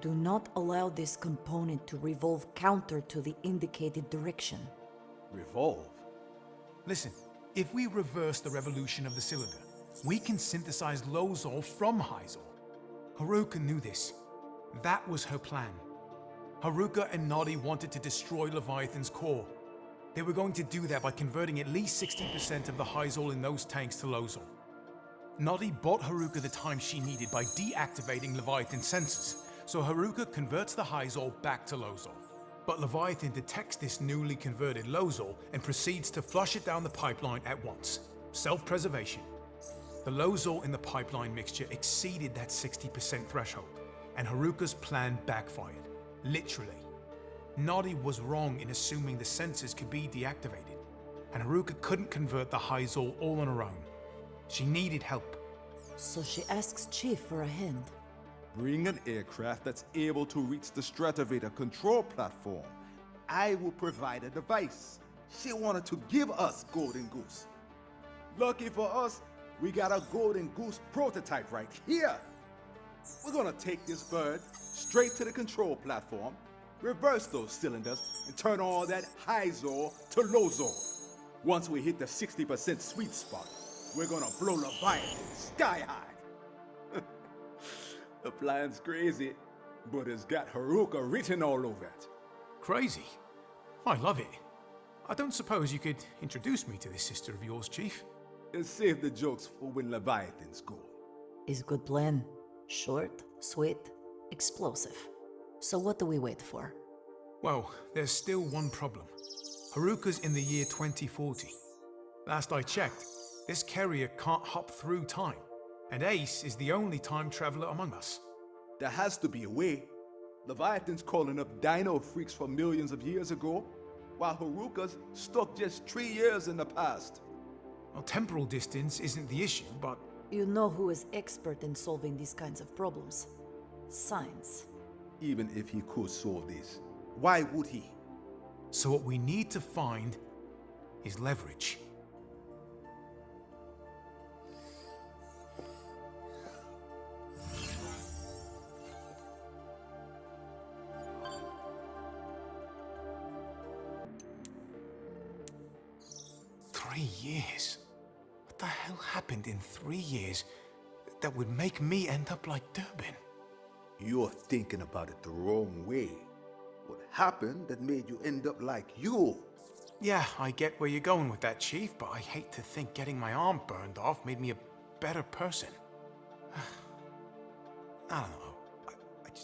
Do not allow this component to revolve counter to the indicated direction. Revolve? Listen, if we reverse the revolution of the cylinder, we can synthesize Lozol from Hyzal. Haruka knew this. That was her plan. Haruka and Noddy wanted to destroy Leviathan's core. They were going to do that by converting at least 60% of the Hyzal in those tanks to Lozol. Noddy bought Haruka the time she needed by deactivating Leviathan's sensors, so Haruka converts the Hyzal back to Lozol. But Leviathan detects this newly converted Lozol and proceeds to flush it down the pipeline at once. Self-preservation. The Lozol in the pipeline mixture exceeded that 60% threshold, and Haruka's plan backfired. Literally. Noddy was wrong in assuming the sensors could be deactivated, and Haruka couldn't convert the Hyzal all on her own. She needed help. So she asks Chief for a hand. Bring an aircraft that's able to reach the Stratovator control platform. I will provide a device. She wanted to give us Golden Goose. Lucky for us, we got a Golden Goose prototype right here. We're gonna take this bird straight to the control platform, reverse those cylinders, and turn all that Hyzal to Lozol. Once we hit the 60% sweet spot, we're gonna blow Leviathan sky high. The plan's crazy, but it's got Haruka written all over it. Crazy? I love it. I don't suppose you could introduce me to this sister of yours, Chief? And save the jokes for when Leviathan's gone. Is good plan. Short, sweet, explosive. So what do we wait for? Well, there's still one problem. Haruka's in the year 2040. Last I checked, this carrier can't hop through time, and Ace is the only time traveler among us. There has to be a way. Leviathan's calling up dino freaks from millions of years ago, while Haruka's stuck just 3 years in the past. Well, temporal distance isn't the issue, but... You know who is expert in solving these kinds of problems. Science. Even if he could solve this, why would he? So what we need to find is leverage. $3 years? What the hell happened in 3 years that would make me end up like Durbin? You're thinking about it the wrong way. What happened that made you end up like you? Yeah, I get where you're going with that, Chief, but I hate to think getting my arm burned off made me a better person. I don't know.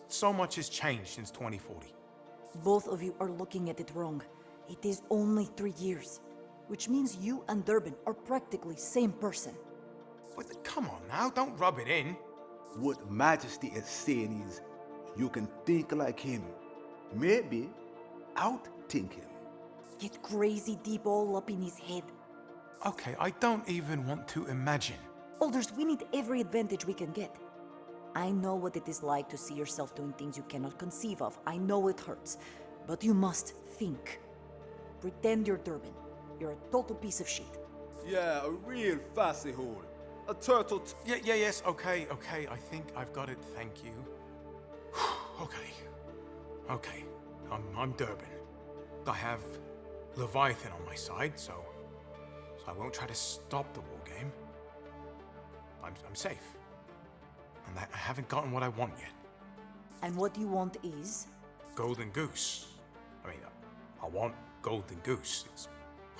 So much has changed since 2040. Both of you are looking at it wrong. It is only 3 years, which means you and Durbin are practically same person. But come on now, don't rub it in. What Majesty is saying is, you can think like him. Maybe out-think him. Get crazy deep all up in his head. Okay, I don't even want to imagine. Alders, we need every advantage we can get. I know what it is like to see yourself doing things you cannot conceive of. I know it hurts, but you must think. Pretend you're Durbin. You're a total piece of shit. Yeah, a real fussy hole. A turtle. Yes, okay, I think I've got it, thank you. Okay, I'm Durbin. I have Leviathan on my side, so I won't try to stop the war game. I'm safe. And I haven't gotten what I want yet. And what you want is? Golden Goose. I mean, I want Golden Goose. It's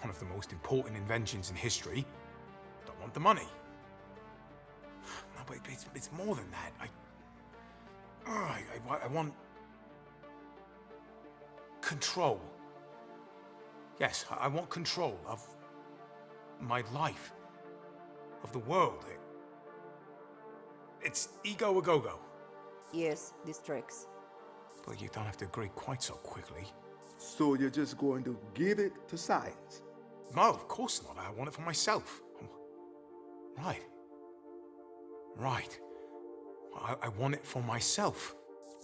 one of the most important inventions in history. Don't want the money. No, but it's more than that. I want control. Yes, I want control of my life, of the world. It's ego a go-go. Yes, this tracks. But you don't have to agree quite so quickly. So you're just going to give it to science? No, of course not. I want it for myself. Right. I want it for myself.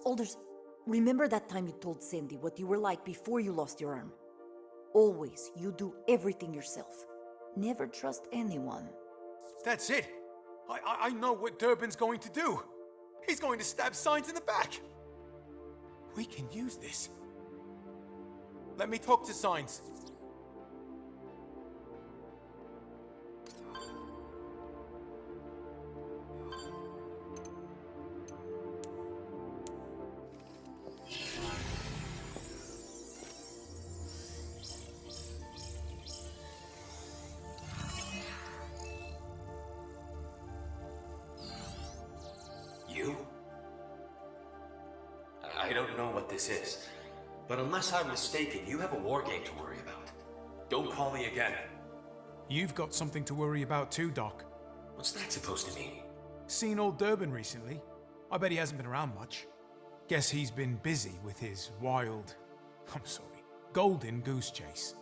Alders, remember that time you told Sandy what you were like before you lost your arm? Always, you do everything yourself. Never trust anyone. That's it. I know what Durbin's going to do. He's going to stab Signs in the back. We can use this. Let me talk to Signs. You? I don't know what this is, but unless I'm mistaken, you have a war game to worry about. Don't call me again. You've got something to worry about too, Doc. What's that supposed to mean? Seen old Durbin recently? I bet he hasn't been around much. Guess he's been busy with his wild, golden goose chase.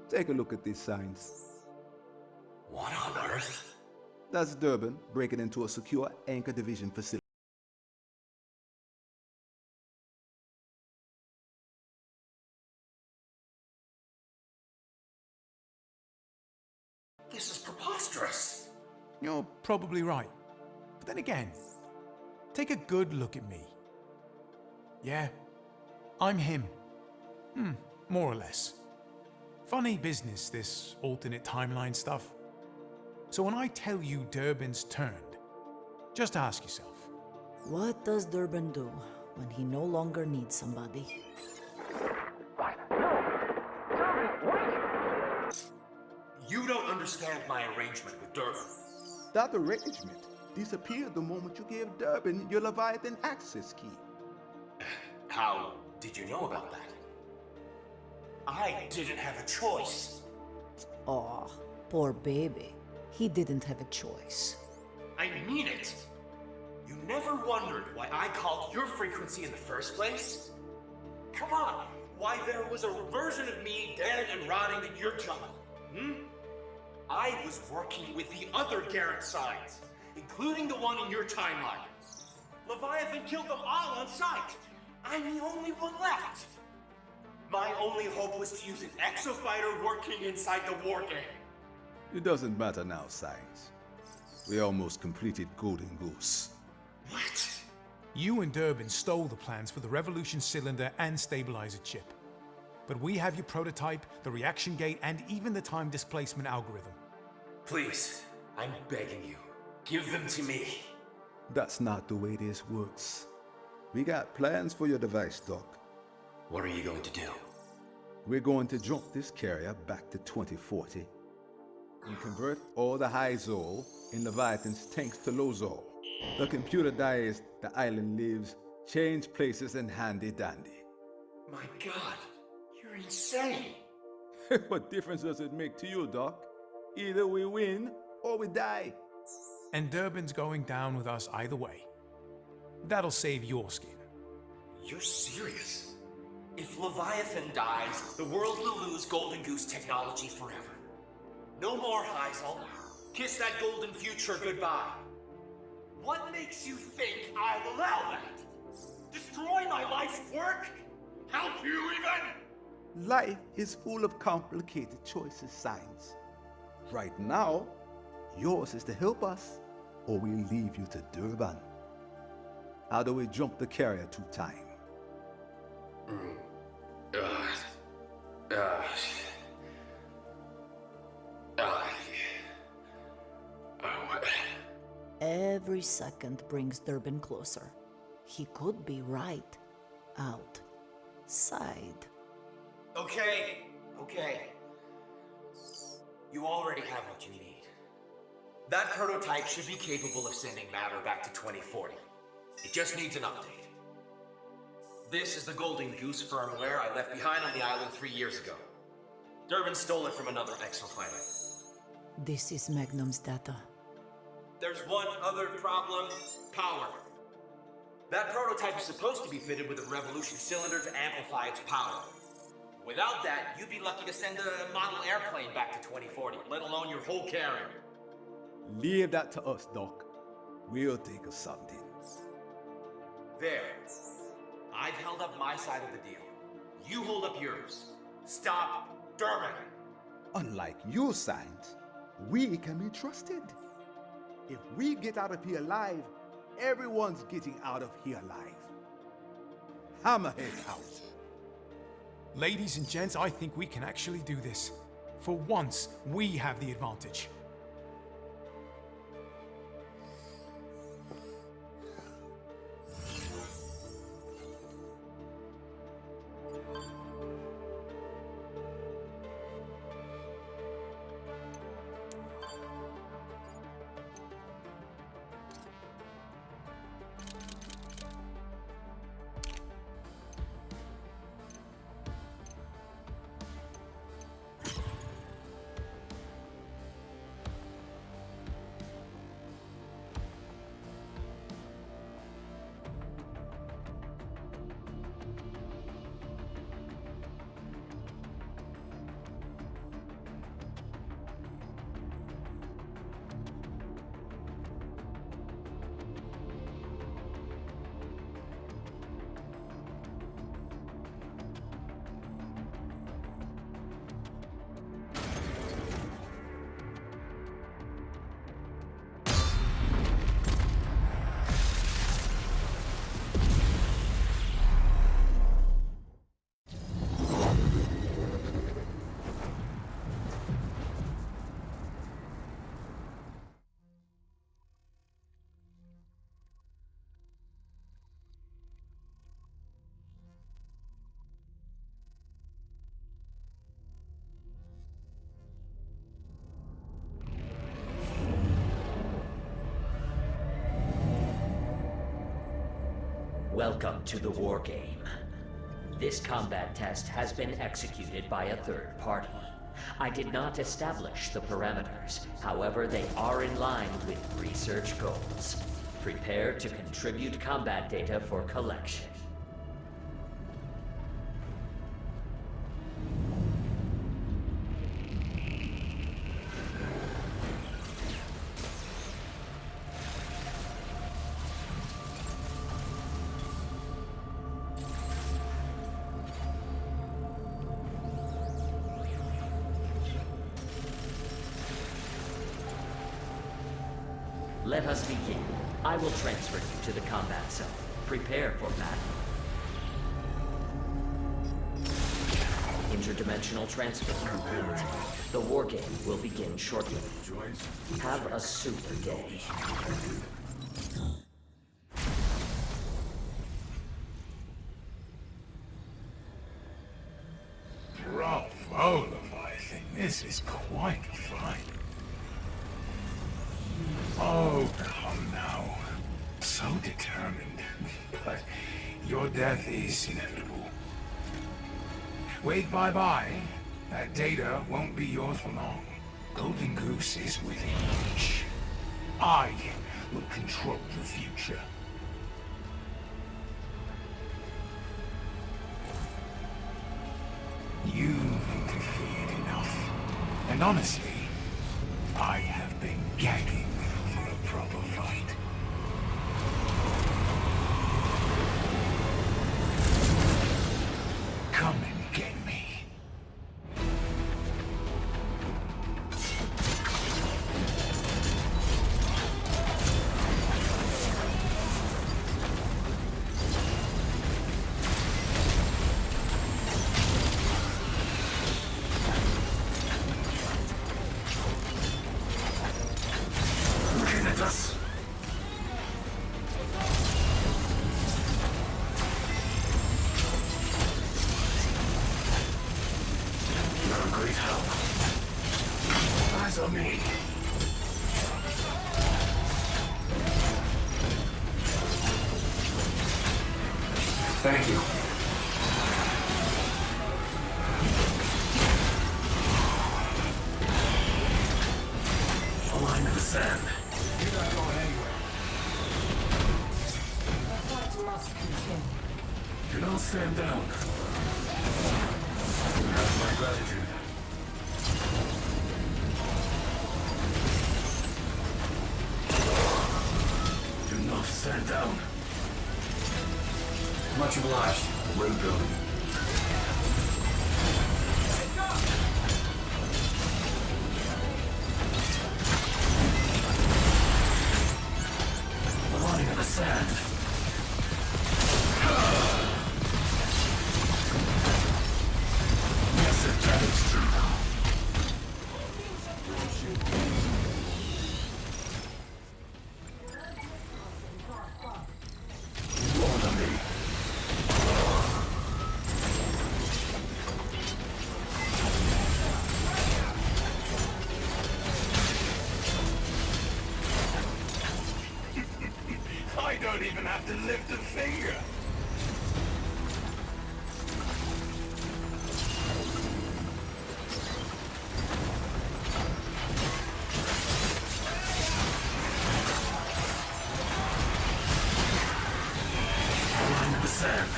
Take a look at these signs. What on earth? That's Durbin breaking into a secure Anchor Division facility. This is preposterous. You're probably right. But then again, take a good look at me. Yeah, I'm him. More or less. Funny business, this alternate timeline stuff. So when I tell you Durbin's turned, just ask yourself. What does Durbin do when he no longer needs somebody? You don't understand my arrangement with Durbin. That arrangement disappeared the moment you gave Durbin your Leviathan access key. How did you know about that? I didn't have a choice. Aw, poor baby. He didn't have a choice. I mean it. You never wondered why I called your frequency in the first place? Come on, why there was a version of me dead and rotting in your jungle, I was working with the other Garrett signs, including the one in your timeline. Leviathan killed them all on sight. I'm the only one left. My only hope was to use an exofighter working inside the war game. It doesn't matter now, Science. We almost completed Golden Goose. What? You and Durbin stole the plans for the Revolution cylinder and stabilizer chip. But we have your prototype, the reaction gate, and even the time displacement algorithm. Please, I'm begging you. Give them to me. That's not the way this works. We got plans for your device, Doc. What are you going to do? We're going to jump this carrier back to 2040 and convert all the high Zol in Leviathan's tanks to low Zol. The computer dies, the island lives, change places and handy dandy. My God, you're insane. What difference does it make to you, Doc? Either we win or we die. And Durbin's going down with us either way. That'll save your skin. You're serious? If Leviathan dies, the world will lose Golden Goose technology forever. No more Heisel. Kiss that golden future goodbye. What makes you think I'll allow that? Destroy my life's work? Help you even? Life is full of complicated choices, Science. Right now, yours is to help us, or we leave you to Durban. How do we jump the carrier to time? Every second brings Durbin closer. He could be right outside. Okay. You already have what you need. That prototype should be capable of sending matter back to 2040. It just needs an update. This is the Golden Goose firmware I left behind on the island 3 years ago. Durbin stole it from another exofighter. This is Magnum's data. There's one other problem: power. That prototype is supposed to be fitted with a Revolution cylinder to amplify its power. Without that, you'd be lucky to send a model airplane back to 2040, let alone your whole carrier. Leave that to us, Doc. We'll think of something. There. I've held up my side of the deal. You hold up yours. Stop Durbin. Unlike you, Science, we can be trusted. If we get out of here alive, everyone's getting out of here alive. Hammerhead out. Ladies and gents, I think we can actually do this. For once, we have the advantage. Welcome to the war game. This combat test has been executed by a third party. I did not establish the parameters. However, they are in line with research goals. Prepare to contribute combat data for collection. Let us begin. I will transfer you to the combat zone. Prepare for battle. Interdimensional transfer complete. The war game will begin shortly. Have a super day. Bravo, Leviathan. This is quite a fight. Oh, come now. So determined. But your death is inevitable. With bye-bye, that data won't be yours for long. Golden Goose is within reach. I will control the future. You've interfered enough. And honestly, I have been gagging for a proper fight. Come and get me. Looking at us. You're a great help. Eyes on me. Thank you. A line in the sand. You're not going anywhere. The fight must continue. Do not stand down. You have my gratitude. Do not stand down. Much obliged. Well done. The line in the sand. Yes, that is true. Order me. I don't even have to lift a finger. Line in the sand.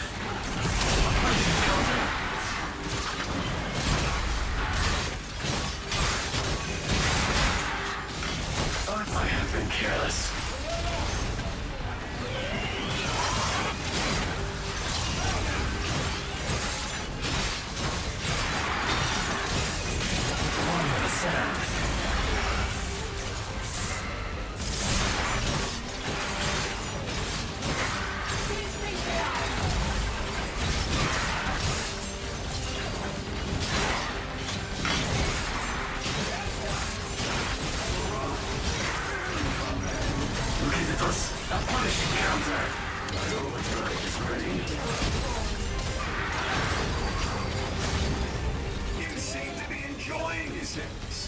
I have been careless. Line in the sand. Looking at us, a punishing counter. My overdrive is ready. You seem to be enjoying yourselves.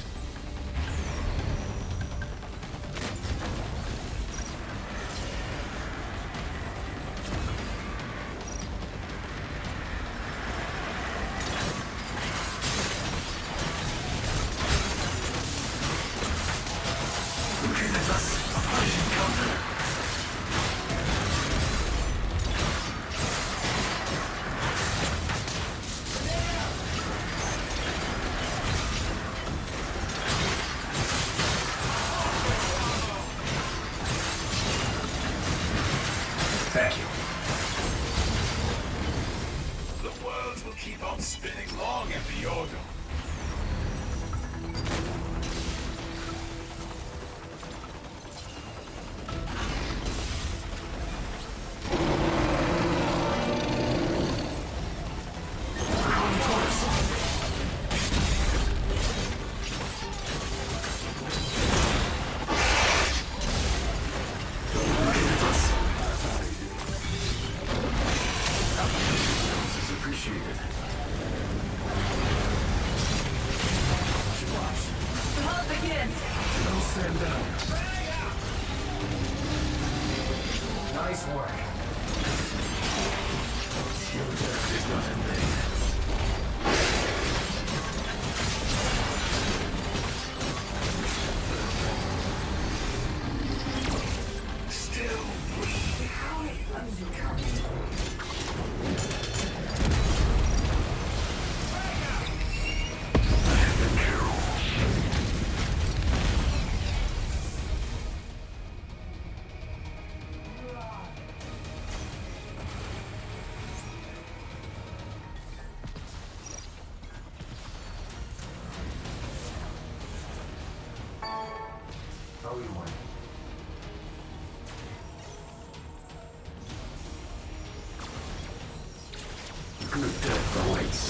Looking at us, a punishing counter. Thank you. The world will keep on spinning long after you're gone. stand down. Nice work. Your death is not in vain. Still breathing. How unbecoming. I have been killed. How we want. Good death awaits.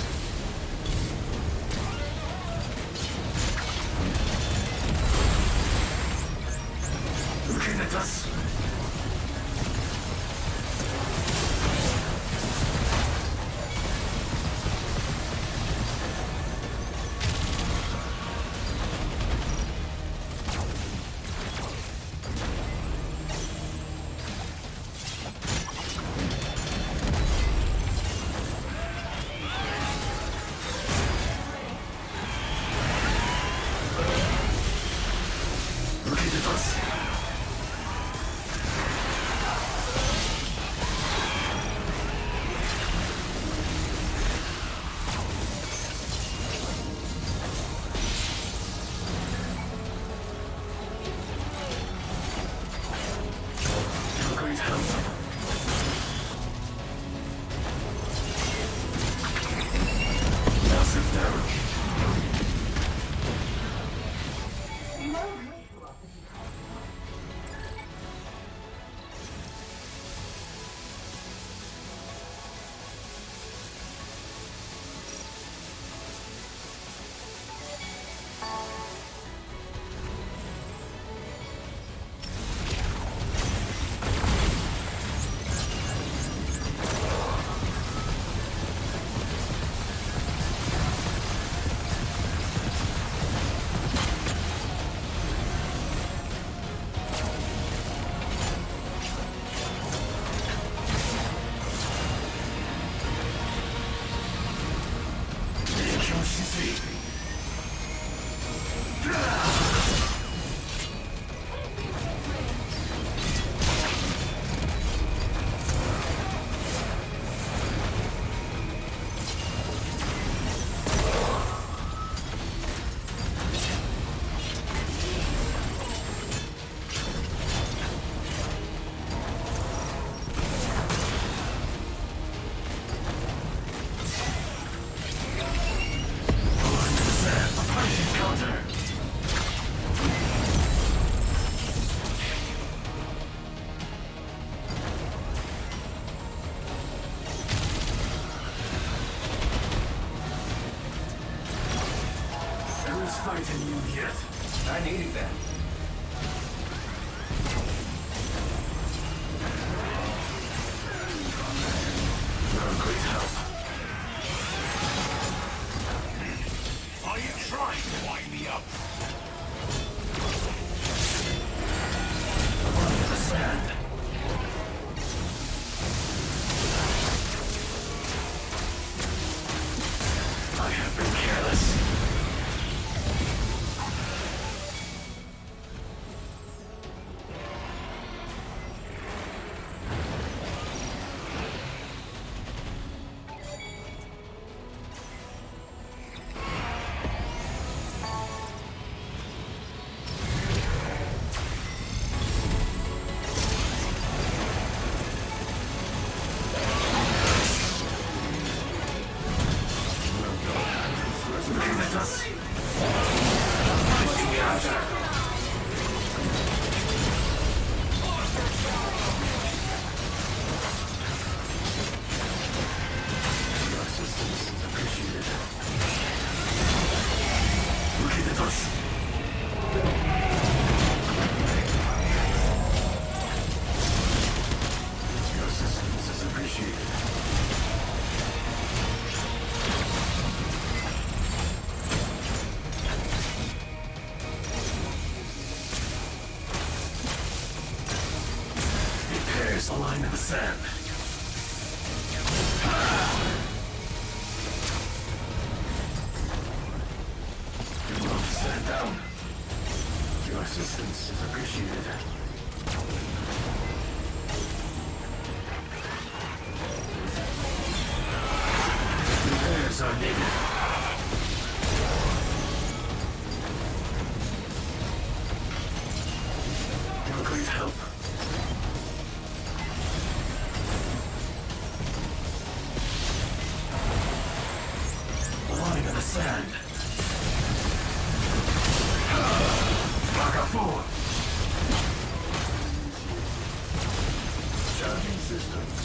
Looking at us. Looking at us. Your great help. Massive damage. Who's fighting you yet? I needed that. You're a great help. Are you trying to wind me up? Under the sand. I have been careless. Looking at us. Looking after. Your assistance is appreciated. Looking at us. Your assistance is appreciated. line in the sand. Stand down. Your assistance is appreciated. Repairs are needed. You're a great help. A line in the sand. Back up forward. Charging systems.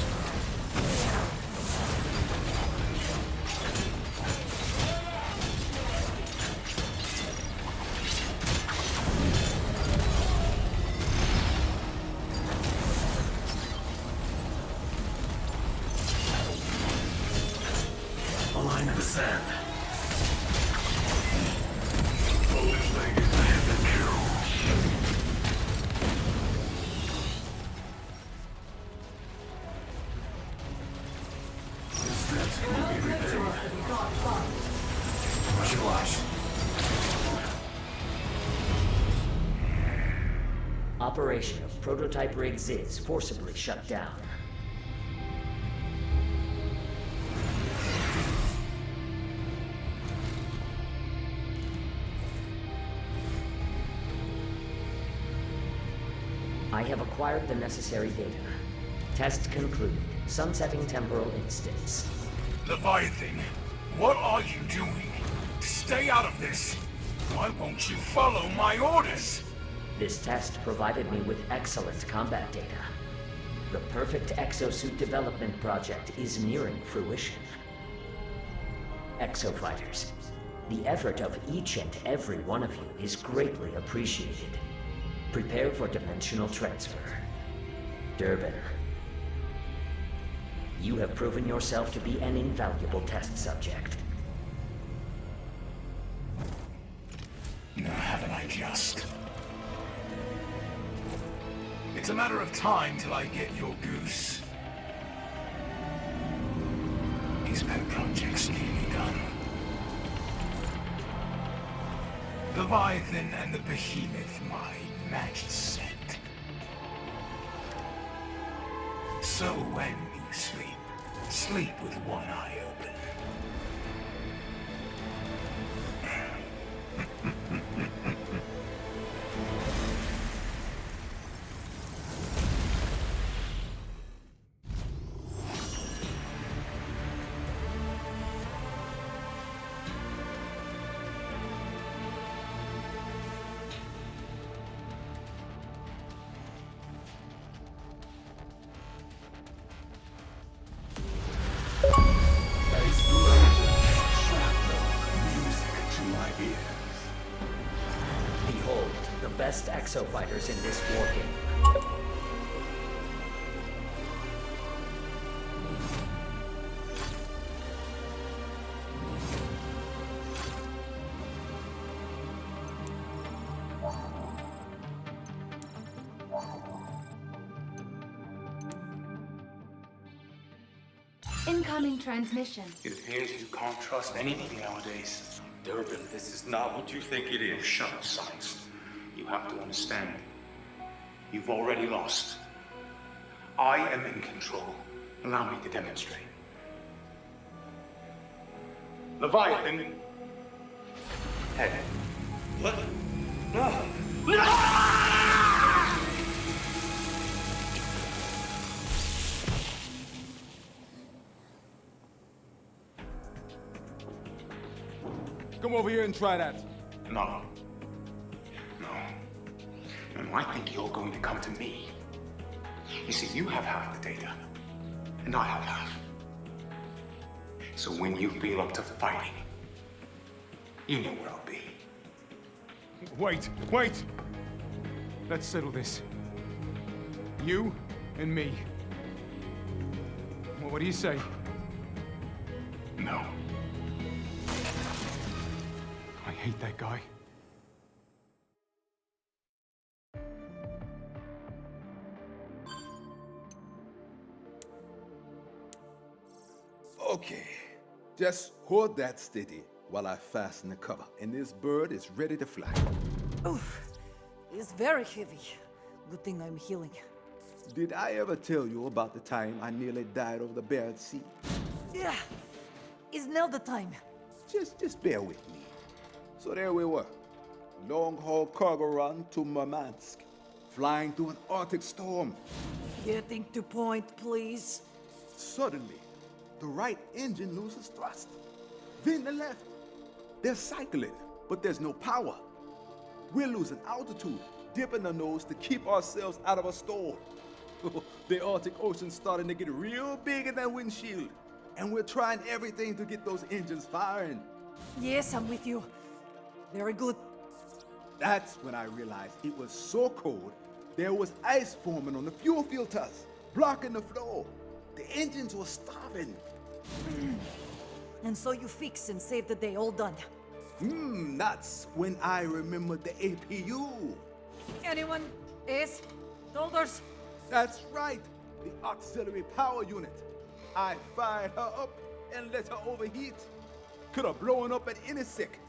A line in the sand. Polish lady, I have been killed. Operation of prototype rig Ziz forcibly shut down. I have acquired the necessary data. Test concluded. Sunsetting temporal instance. Leviathan, what are you doing? Stay out of this! Why won't you follow my orders? This test provided me with excellent combat data. The perfect exosuit development project is nearing fruition. Exofighters, the effort of each and every one of you is greatly appreciated. Prepare for dimensional transfer. Durban, you have proven yourself to be an invaluable test subject. Now haven't I just? It's a matter of time till I get your goose. These pet projects nearly done. Leviathan and the Behemoth, my matched set. So when you sleep, sleep with one eye open. Behold, the best exofighters in this war game. Incoming transmission. It appears you can't trust anybody nowadays. Durban, this is not what you think it is. Shut up, science. You have to understand. You've already lost. I am in control. Allow me to demonstrate. Leviathan. Head. What? No. Come over here and try that. No. No. No, I think you're going to come to me. You see, you have half the data, and I have half. So when you feel up to fighting, you know where I'll be. Wait, wait! Let's settle this. You and me. Well, what do you say? No. I hate that guy. Just hold that steady while I fasten the cover, and this bird is ready to fly. Oof. It's very heavy. Good thing I'm healing. Did I ever tell you about the time I nearly died over the Barren Sea? Yeah. Is now the time. Just bear with me. So there we were. Long-haul cargo run to Murmansk. Flying through an Arctic storm. Getting to point, please. Suddenly, the right engine loses thrust. Then the left. They're cycling, but there's no power. We're losing altitude, dipping the nose to keep ourselves out of a storm. The Arctic Ocean's starting to get real big in that windshield, and we're trying everything to get those engines firing. Yes, I'm with you. Very good. That's when I realized it was so cold, there was ice forming on the fuel filters, blocking the flow. The engines were starving. And so you fix and save the day, all done. That's when I remembered the APU. Anyone? Ace? Dolders? That's right, the auxiliary power unit. I fired her up and let her overheat. Could have blown up at any second,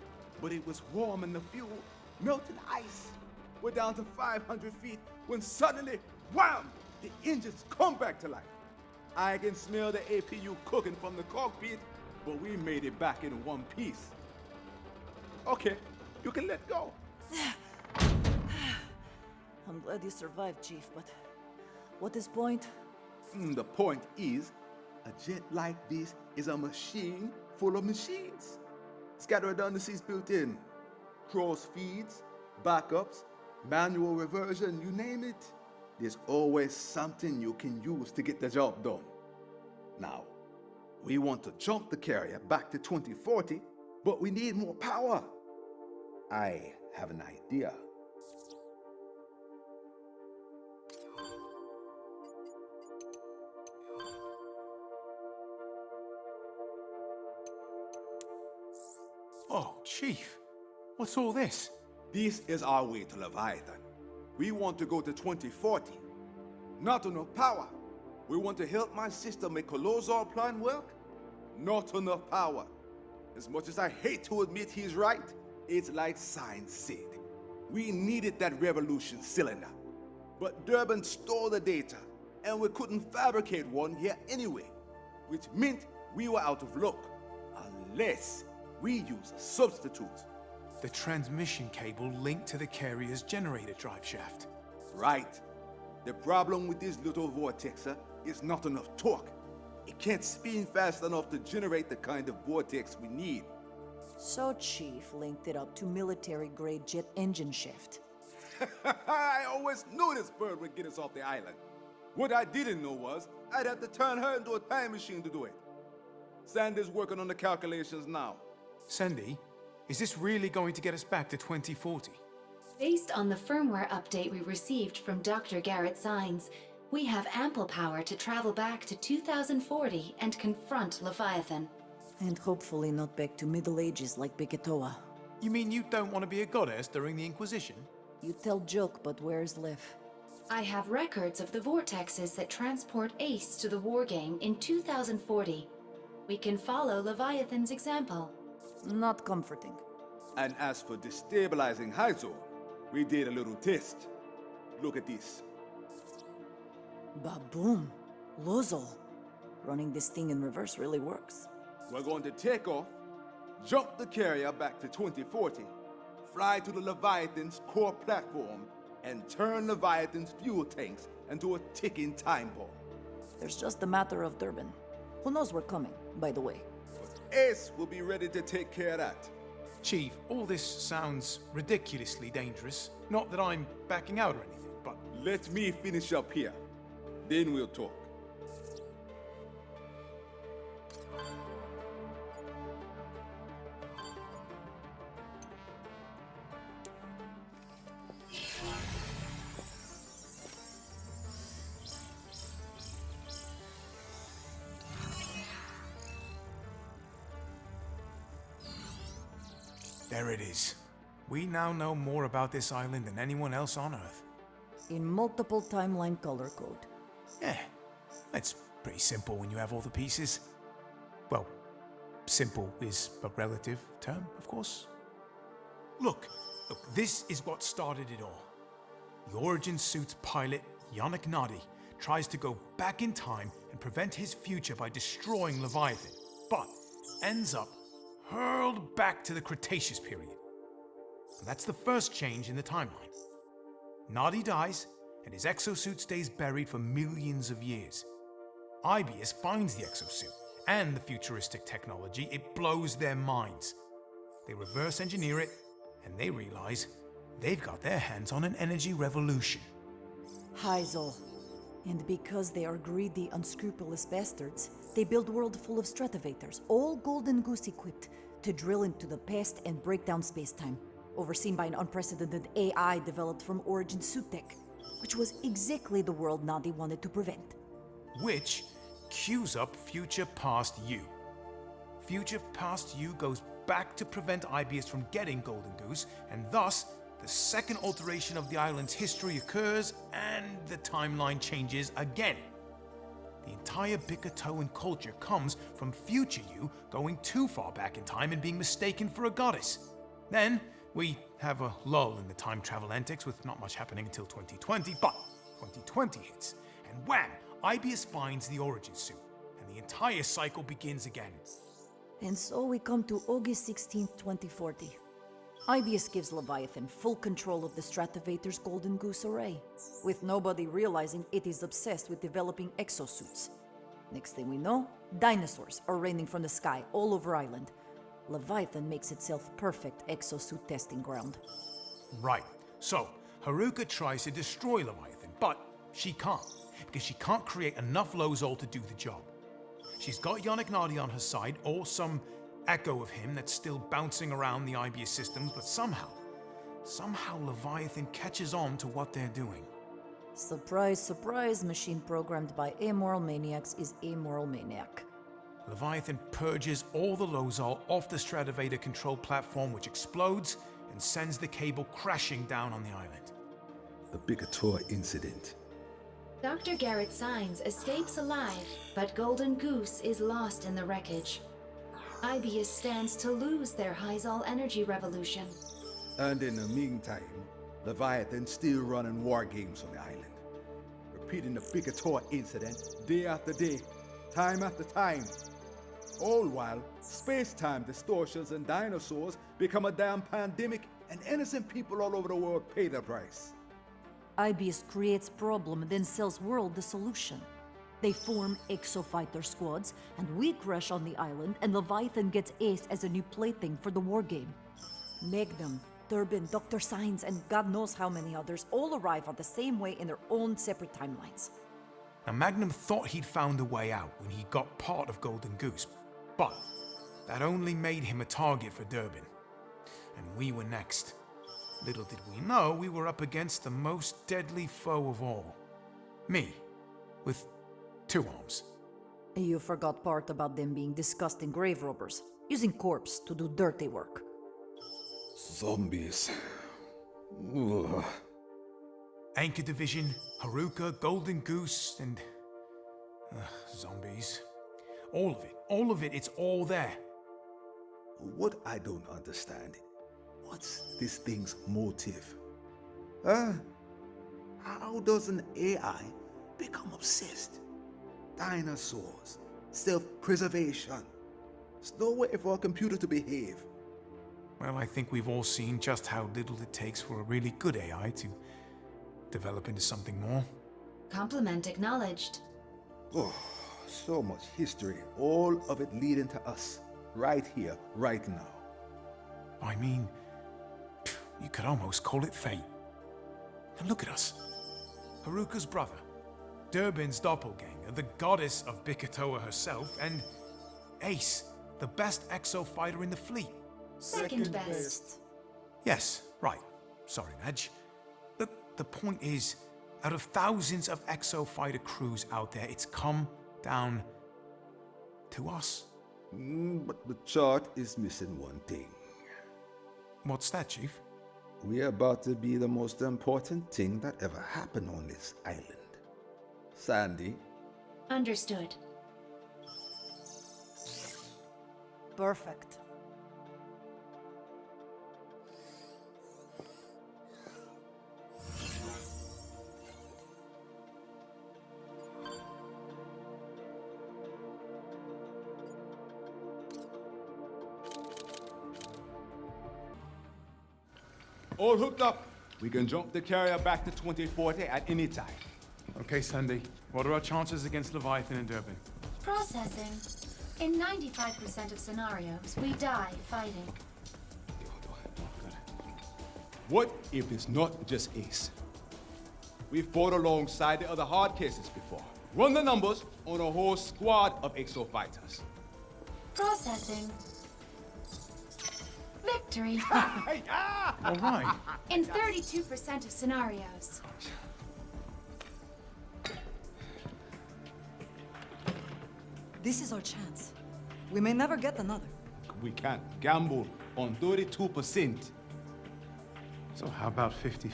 but it was warming the fuel, melting ice. We're down to 500 feet when suddenly, wham! The engines come back to life. I can smell the APU cooking from the cockpit, but we made it back in one piece. Okay, you can let go. I'm glad you survived, Chief, but what is point? The point is, a jet like this is a machine full of machines. It's got redundancies built in. Cross feeds, backups, manual reversion, you name it. There's always something you can use to get the job done. Now, we want to jump the carrier back to 2040, but we need more power. I have an idea. Oh, Chief, what's all this? This is our way to Leviathan. We want to go to 2040. Not enough power. We want to help my sister make Kolozar plan work. Not enough power. As much as I hate to admit he's right, it's like science said. We needed that revolution cylinder. But Durban stole the data, and we couldn't fabricate one here anyway, which meant we were out of luck, unless we use a substitute. The transmission cable linked to the carrier's generator drive shaft. Right. The problem with this little vortexer is not enough torque. It can't spin fast enough to generate the kind of vortex we need. So Chief linked it up to military-grade jet engine shaft. I always knew this bird would get us off the island. What I didn't know was I'd have to turn her into a time machine to do it. Sandy's working on the calculations now. Sandy, is this really going to get us back to 2040? Based on the firmware update we received from Dr. Garrett Sines, we have ample power to travel back to 2040 and confront Leviathan. And hopefully not back to Middle Ages like Baytuh. You mean you don't want to be a goddess during the Inquisition? You tell joke, but where's Lev? I have records of the vortexes that transport Ace to the wargame in 2040. We can follow Leviathan's example. Not comforting. And as for destabilizing Hyzor, we did a little test. Look at this. Ba-boom. Lozol. Running this thing in reverse really works. We're going to take off, jump the carrier back to 2040, fly to the Leviathan's core platform, and turn Leviathan's fuel tanks into a ticking time bomb. There's just a matter of Durban. Who knows we're coming, by the way. But Ace will be ready to take care of that. Chief, all this sounds ridiculously dangerous. Not that I'm backing out or anything, but... Let me finish up here. Then we'll talk. There it is. We now know more about this island than anyone else on Earth. In multiple timeline color code. Yeah, that's pretty simple when you have all the pieces. Well, Simple is a relative term, of course. Look, this is what started it all. The Origin Suit's pilot, Yannick Nadi, tries to go back in time and prevent his future by destroying Leviathan, but ends up hurled back to the Cretaceous period. And that's the first change in the timeline. Nadi dies, and his exosuit stays buried for millions of years. Ibius finds the exosuit and the futuristic technology. It blows their minds. They reverse engineer it, and they realize they've got their hands on an energy revolution. Heisel. And because they are greedy, unscrupulous bastards, they build a world full of stratovators, all Golden Goose equipped, to drill into the past and break down space-time, overseen by an unprecedented AI developed from Origin Suit Tech, which was exactly the world Nadi wanted to prevent. Which cues up Future Past You. Future Past You goes back to prevent Ibius from getting Golden Goose, and thus the second alteration of the island's history occurs, and the timeline changes again. The entire Baytuh culture comes from Future You going too far back in time and being mistaken for a goddess. Then we have a lull in the time travel antics with not much happening until 2020, but 2020 hits, and wham! Ibius finds the Origin Suit, and the entire cycle begins again. And so we come to August 16th, 2040. Ibius gives Leviathan full control of the Stratovator's Golden Goose array, with nobody realizing it is obsessed with developing exosuits. Next thing we know, dinosaurs are raining from the sky all over Island. Leviathan makes itself perfect exosuit testing ground. Right, so Haruka tries to destroy Leviathan, but she can't, because she can't create enough Lozol to do the job. She's got Yannick Nadi on her side, or some echo of him that's still bouncing around the Ibius systems, but somehow Leviathan catches on to what they're doing. Surprise, surprise, machine programmed by amoral maniacs is amoral maniac. Leviathan purges all the Lozol off the Stratovator control platform, which explodes and sends the cable crashing down on the island. The Baytuh incident. Dr. Garrett Signs escapes alive, but Golden Goose is lost in the wreckage. Ibius stands to lose their Hyzal energy revolution. And in the meantime, Leviathan still running war games on the island, repeating the Baytuh incident day after day, time after time. All while space-time distortions and dinosaurs become a damn pandemic, and innocent people all over the world pay the price. Ibius creates problem, then sells world the solution. They form exofighter squads, and we crash on the island, and Leviathan gets aced as a new plaything for the war game. Magnum, Durbin, Dr. Signs, and God knows how many others all arrive on the same way in their own separate timelines. Now, Magnum thought he'd found a way out when he got part of Golden Goose, but that only made him a target for Durbin. And we were next. Little did we know we were up against the most deadly foe of all. Me, with 2 arms. You forgot part about them being disgusting grave robbers, using corpse to do dirty work. Zombies. Ugh. Anchor Division, Haruka, Golden Goose, and... zombies. All of it, it's all there. What I don't understand, what's this thing's motive? How does an AI become obsessed? Dinosaurs, self-preservation. There's no way for a computer to behave. Well, I think we've all seen just how little it takes for a really good AI to develop into something more. Compliment acknowledged. Oh, so much history, all of it leading to us, right here, right now. I mean, you could almost call it fate. And look at us. Haruka's brother, Durbin's doppelganger, the goddess of Baytuh herself, and Ace, the best exo fighter in the fleet. Second best. Yes, right. Sorry, Madge. The point is, out of thousands of exo fighter crews out there, it's come down to us. But the chart is missing one thing. What's that, Chief? We're about to be the most important thing that ever happened on this island. Sandy? Understood. Perfect. All hooked up. We can jump the carrier back to 2040 at any time. Okay, Sandy. What are our chances against Leviathan and Durban? Processing. In 95% of scenarios, we die fighting. What if it's not just Ace? We fought alongside the other hard cases before. Run the numbers on a whole squad of Exo fighters. Processing. Victory. All right. In 32% of scenarios. This is our chance. We may never get another. We can't gamble on 32%. So how about 50-50?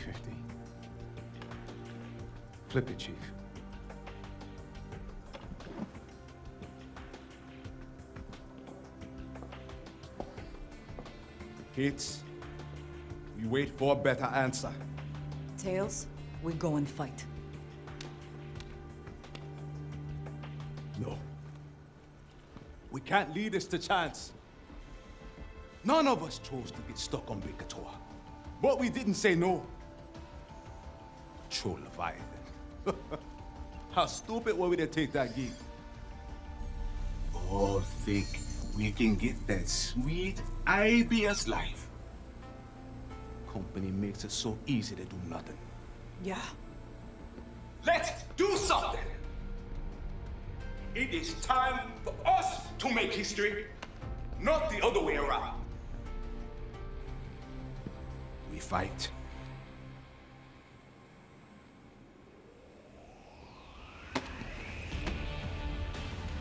Flip it, Chief. Kids, we wait for a better answer. Tails, we go and fight. No. We can't lead this to chance. None of us chose to get stuck on Baytuh. But we didn't say no. Troll Leviathan. How stupid were we to take that gig? All think we can get that sweet IBS life. Company makes it so easy to do nothing. Yeah. Let's do something! It is time for us to make history, not the other way around. We fight.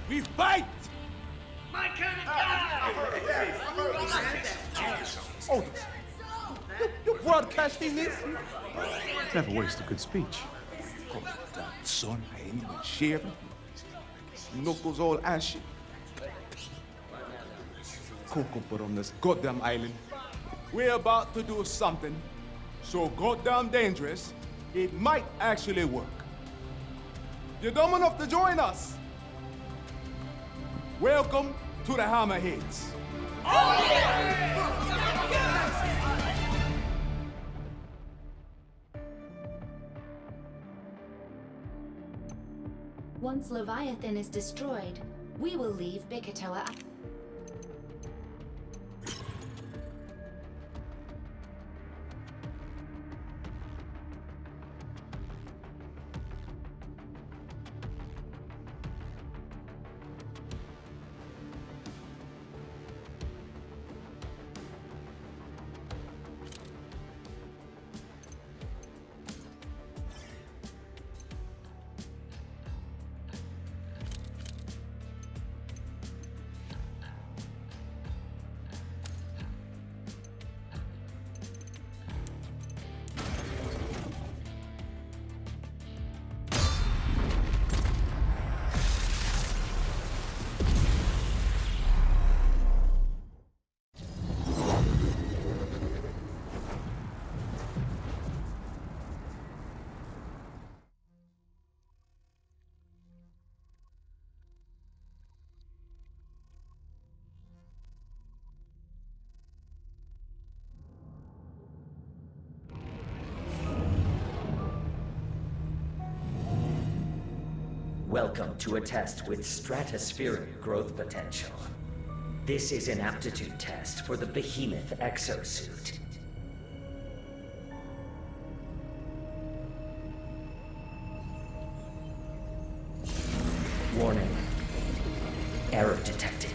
We fight! My kind of guy! Oh, you broadcasting this? Never waste a good speech. Oh, damn, son, I ain't even shaving. Knuckles all ashy. Cocoa put on this goddamn island. We're about to do something so goddamn dangerous, it might actually work. You're dumb enough to join us. Welcome to the Hammerheads. Once Leviathan is destroyed, we will leave Baytuh. Welcome to a test with stratospheric growth potential. This is an aptitude test for the Behemoth exosuit. Warning. Error detected.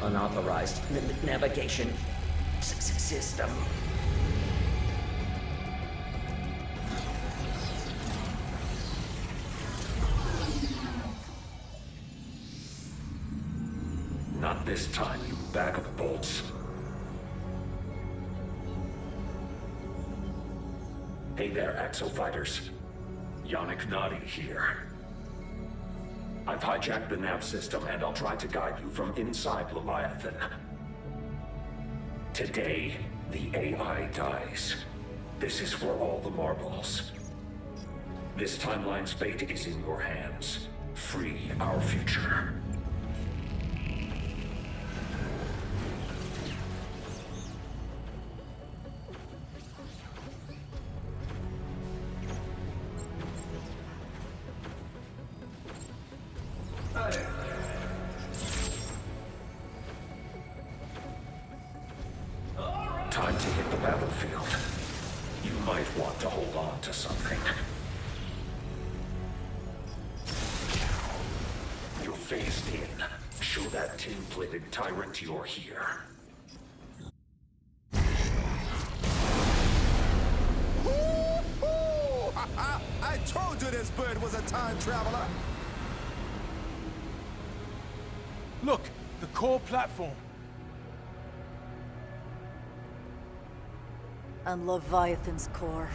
Unauthorized navigation system. Not this time, you bag of bolts. Hey there, Exofighters. Yannick Nadi here. I've hijacked the nav system and I'll try to guide you from inside Leviathan. Today, the AI dies. This is for all the marbles. This timeline's fate is in your hands. Free our future. Time to hit the battlefield. You might want to hold on to something. You're phased in. Show that tin-plated tyrant you're here. I told you this bird was a time traveler. Look, the core platform. And Leviathan's core.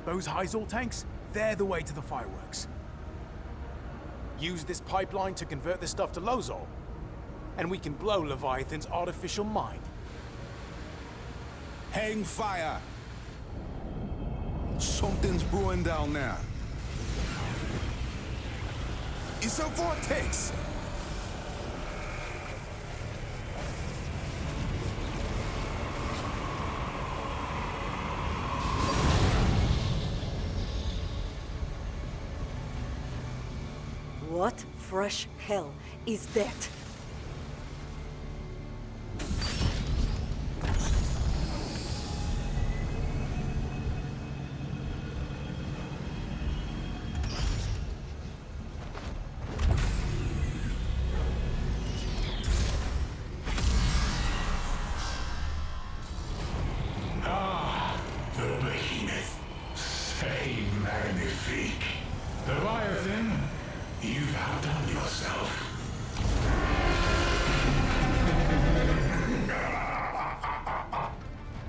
Those Hyzal tanks, they're the way to the fireworks. Use this pipeline to convert this stuff to Lozol, and we can blow Leviathan's artificial mind. Hang fire. Something's brewing down there. It's a vortex. What fresh hell is that? The Behemoth. C'est magnifique. Leviathan, you've outdone yourself.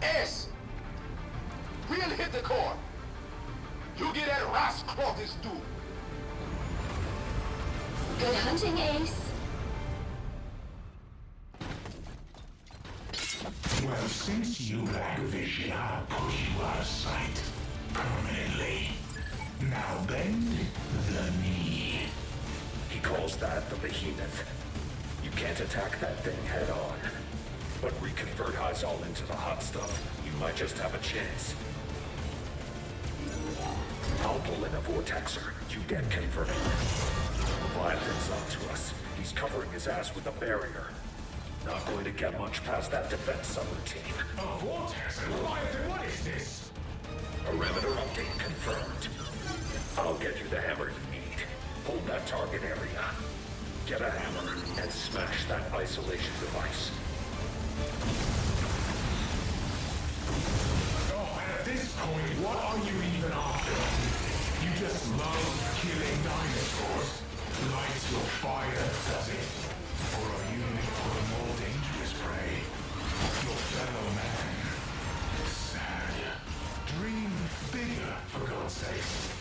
S! We'll hit the core. You get that Roscroft's due. Good hunting, Ace. Well, since you lack vision, I'll push you out of sight. Permanently. Now bend the knee. He calls that the Behemoth. You can't attack that thing head on. But reconvert Hyzal into the hot stuff. You might just have a chance. I'll pull in a vortexer. You get converted. Leviathan's up to us. He's covering his ass with a barrier. Not going to get much past that defense subroutine. A vortex? Leviathan, what is this? Perimeter update confirmed. I'll get you the hammer you need. Hold that target area. Get a hammer and smash that isolation device. Oh, and at this point, what are you even after? You just love killing dinosaurs. Lights your fire, does it? Or are you in it for the more dangerous prey? Your fellow man. Sad. Dream bigger, for God's sake.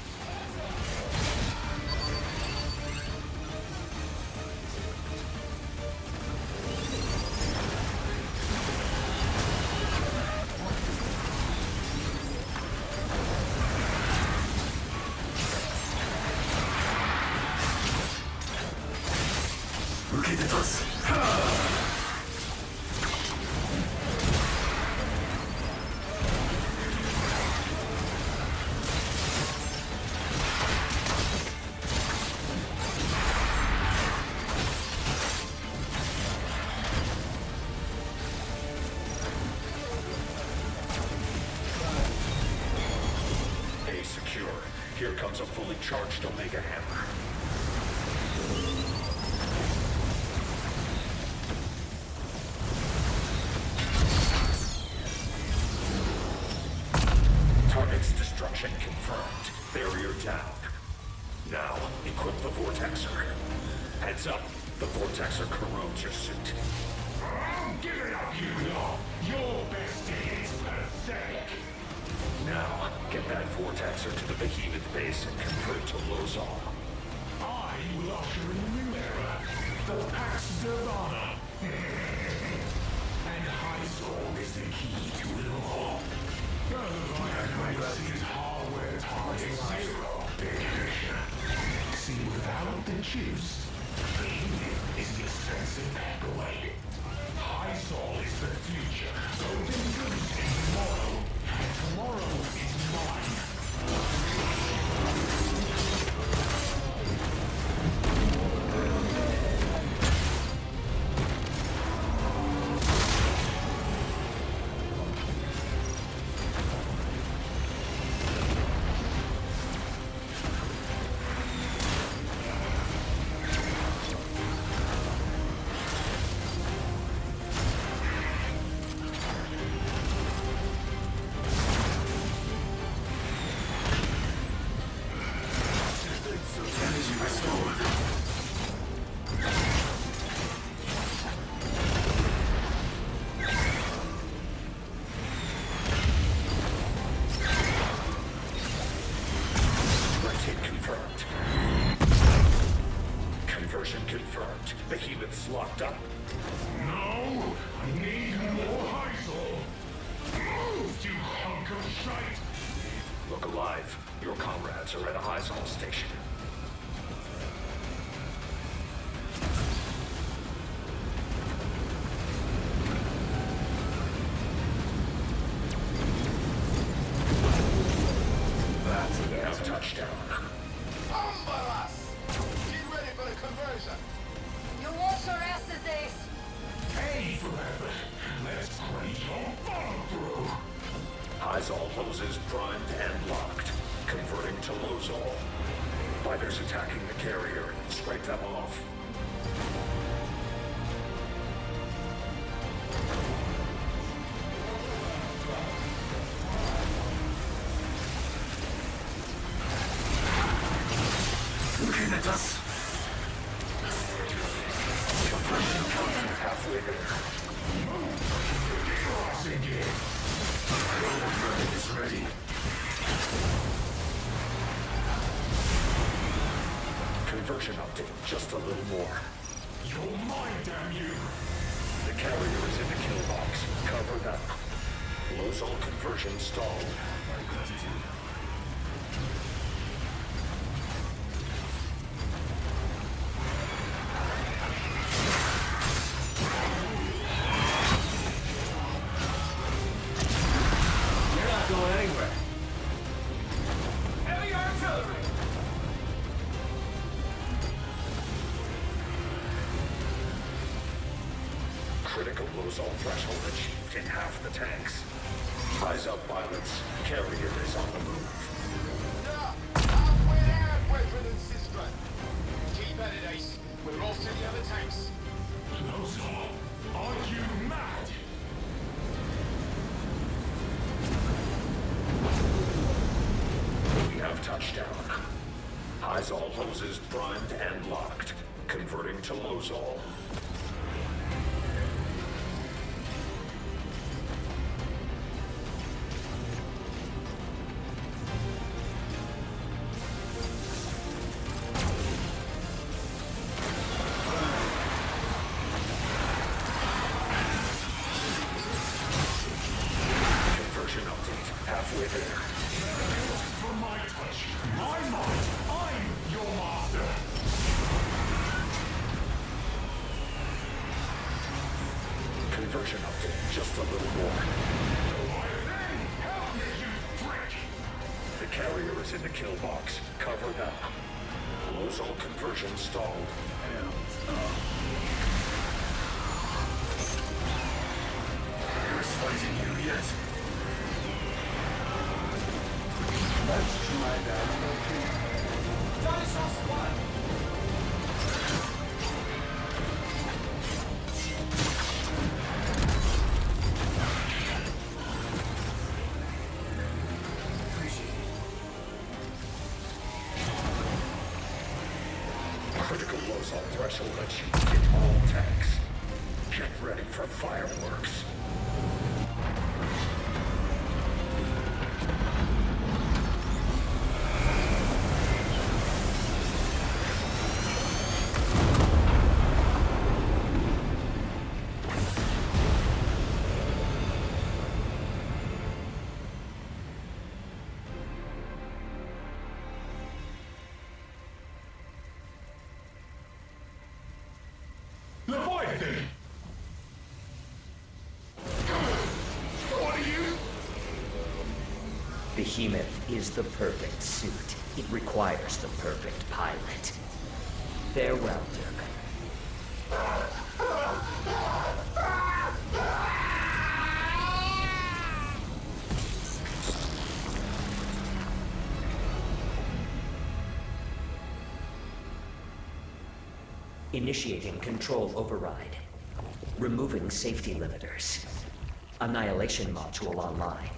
Here comes a fully charged Omega Hammer. Target's destruction confirmed. Barrier down. Now, equip the Vortexer. Heads up, the Vortexer corrodes your suit. Give it up, you lot! Your best day is perfect. mistake. Now, get that vortexer to the Behemoth base and convert to Lozal. I will usher in the new era, the Pax Zervana. And Hyzal is the key to it all. Leviathan is hardware target 0. See, without the chips, Behemoth is the expensive packaway. Hyzal is the future, so then good is tomorrow, and tomorrow is mine. Confirmed. Behemoth's locked up. No! I need more Hyzal! Move, you hunk of shite! Look alive. Your comrades are at a Hyzal station. That's enough. Touchdown. Hey, forever. Let's grade your follow-through. Hyzal hoses primed and locked, converting to Lozal. Fighters attacking the carrier. Scrape them off. Looking at us. Halfway there. Crossing it. Override is ready. Conversion update, just a little more. You're mine, damn you! The carrier is in the kill box. Cover that. Lozal conversion stalled. My gratitude. Critical Lozal threshold achieved in half the tanks. Eyes up, pilots. Carrier is on the move. Halfway there, brethren and sistren. Keep at it, Ace. We're off to the other tanks. Lozal, are you mad? We have touchdown. Hyzal hoses primed and locked, converting to Lozal. Halfway there. For my touch, my might, I'm your master. Conversion update, just a little more. Help me, you prick! The carrier is in the kill box. Cover that. Lozal conversion stalled. Who's fighting you yet? Let's try that. Dinosaur spot! Critical Lozal threshold achieved in all tanks. Get ready for fireworks. Behemoth is the perfect suit. It requires the perfect pilot. Farewell, Durban. Initiating control override. Removing safety limiters. Annihilation module online.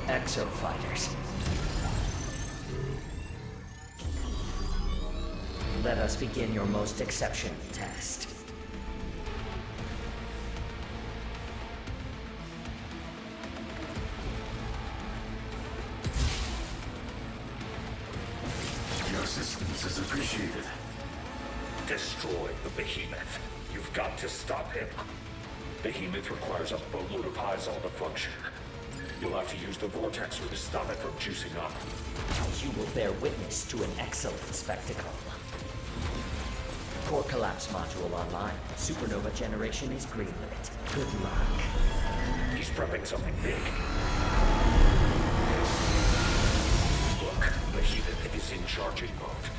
Exofighters. Let us begin your most exceptional test. Your assistance is appreciated. Destroy the Behemoth. You've got to stop him. Behemoth requires a boatload of Hyzal to function. You'll have to use the Vortexer to stop it from juicing up. You will bear witness to an excellent spectacle. Core collapse module online. Supernova generation is greenlit. Good luck. He's prepping something big. Look, Behemoth is in charging mode.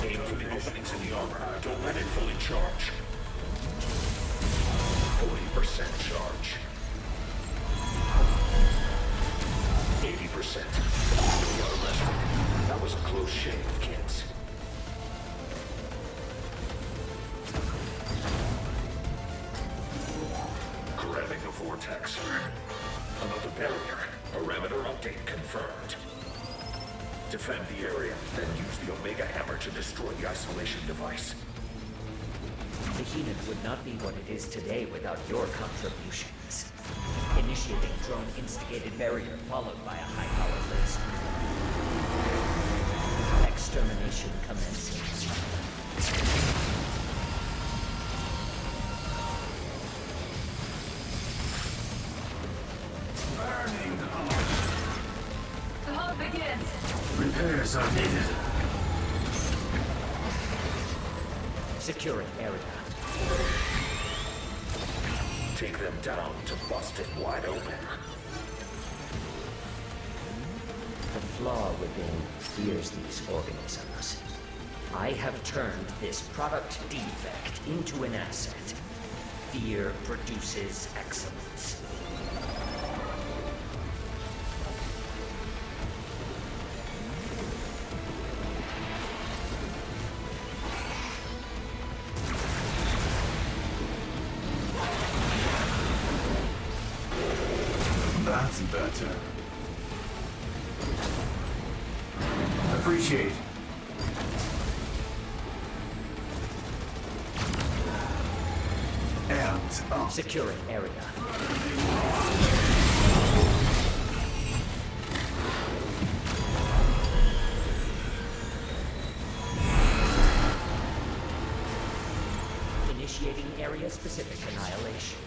Aim for the openings in the armor. Don't let it fully charge. 40% charge. 80%. You got arrested. That was a close shave, kids. Grabbing the vortex. Another barrier. Parameter update confirmed. Defend the area, then use the Omega Hammer to destroy the isolation device. Behemoth would not be what it is today without your contributions. Initiating drone-instigated barrier, followed by a high-power burst. Extermination commencing. Burning The hunt begins. repairs are needed. Securing area. Take them down to bust it wide open. The flaw within fears these organisms. I have turned this product defect into an asset. Fear produces excellence. That's better. Appreciate. And up. Securing area. Initiating area-specific annihilation.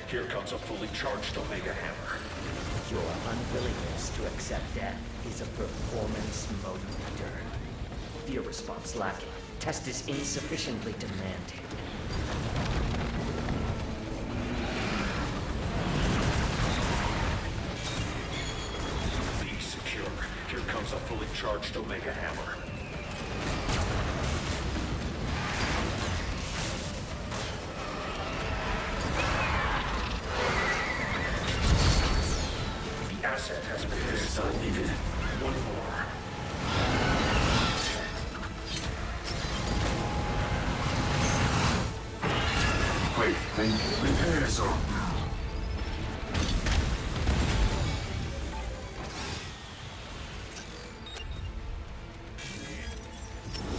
Here comes a fully charged Omega Hammer. Your unwillingness to accept death is a performance motivator. Fear response lacking. Test is insufficiently demanding. Be secure. Here comes a fully charged Omega Hammer. The asset has been needed. One more. Wait, repairs are...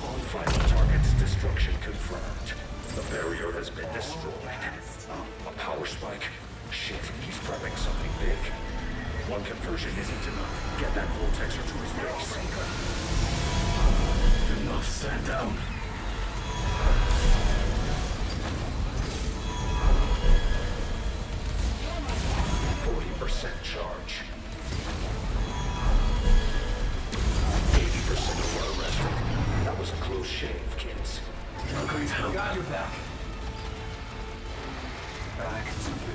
All final targets destruction confirmed. The barrier has been destroyed. A power spike? Shit, he's prepping something big. One conversion isn't enough. Get that vortexer to his base. Do not stand down. Charge. 80% of our arrested. That was a close shave, kids. I'm going to help. Got your back. Back to the...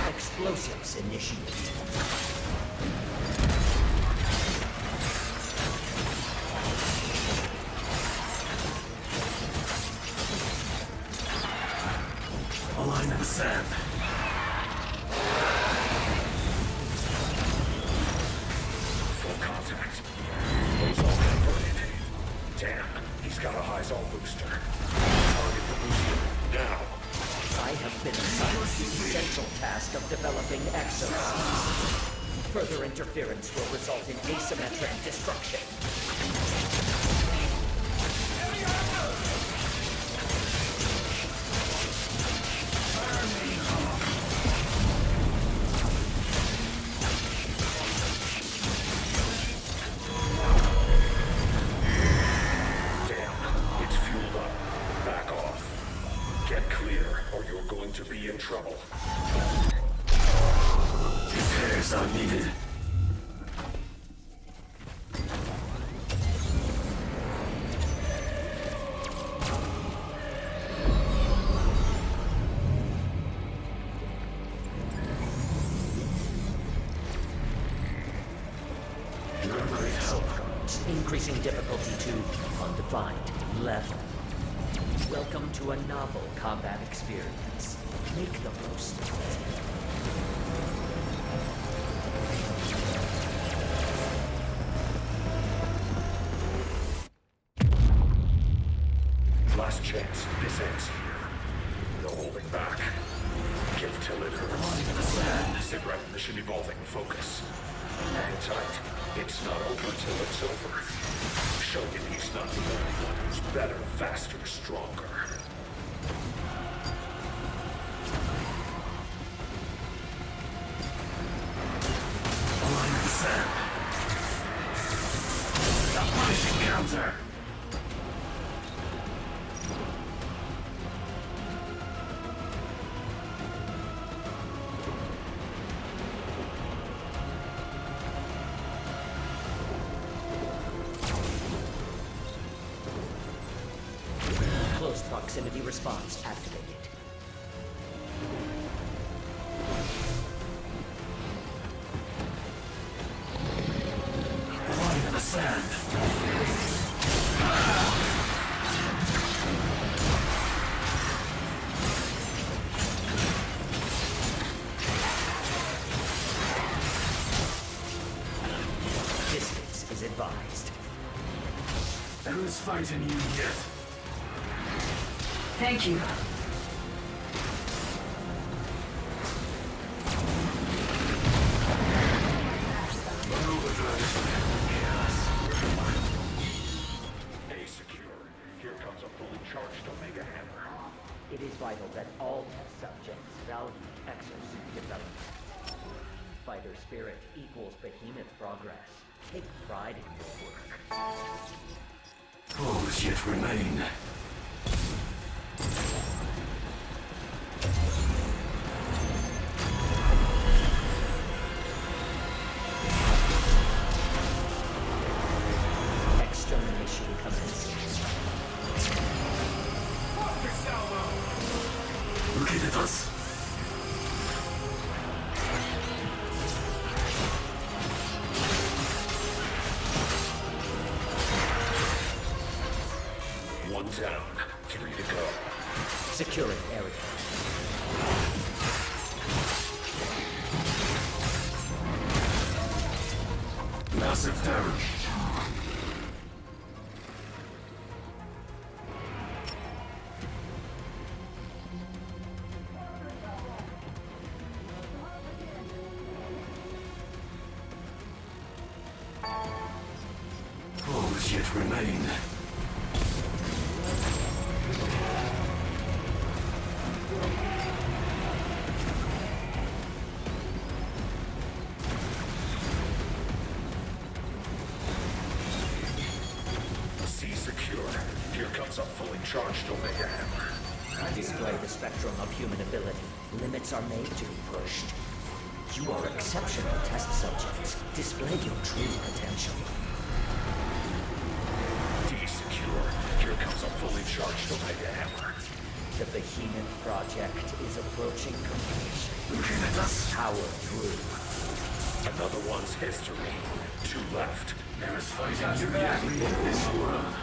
Explosives initiated. A line in the sand. Full contact. Those all converted. Damn, he's got a Hyzal booster. Target the booster now. I have been assigned the essential task of developing exosuits. Further interference will result in asymmetric destruction. Trouble. Repairs are needed. Increasing difficulty to undefined level. Welcome to a novel combat experience. Make the most of it. Last chance. This ends here. No holding back. Give till it hurts. Sit right in mission evolving focus. Hang tight. It's not over till it's over. Show you he's not the only one who's better, faster, stronger. A punishing counter. Close proximity response activated. Line in the sand. Distance is advised. Who's fighting you yet? Thank you. A secure. Here comes a fully charged Omega Hammer. It is vital that all test subjects value exosuit development. Fighter spirit equals Behemoth progress. Take pride in your work. Foes yet remain. Extermination commences. Look at us. One down. 3 to go. Securing area. Massive damage. Foes yet remain. C secure. Here comes a fully charged Omega Hammer. I display the spectrum of human ability. Limits are made to be pushed. You are exceptional test subjects. Display your true potential. D secure. Here comes a fully charged Omega Hammer. The Behemoth project is approaching completion. Looking at us. Power through. Another one's history. 2 left. There is fighting to be at in this world.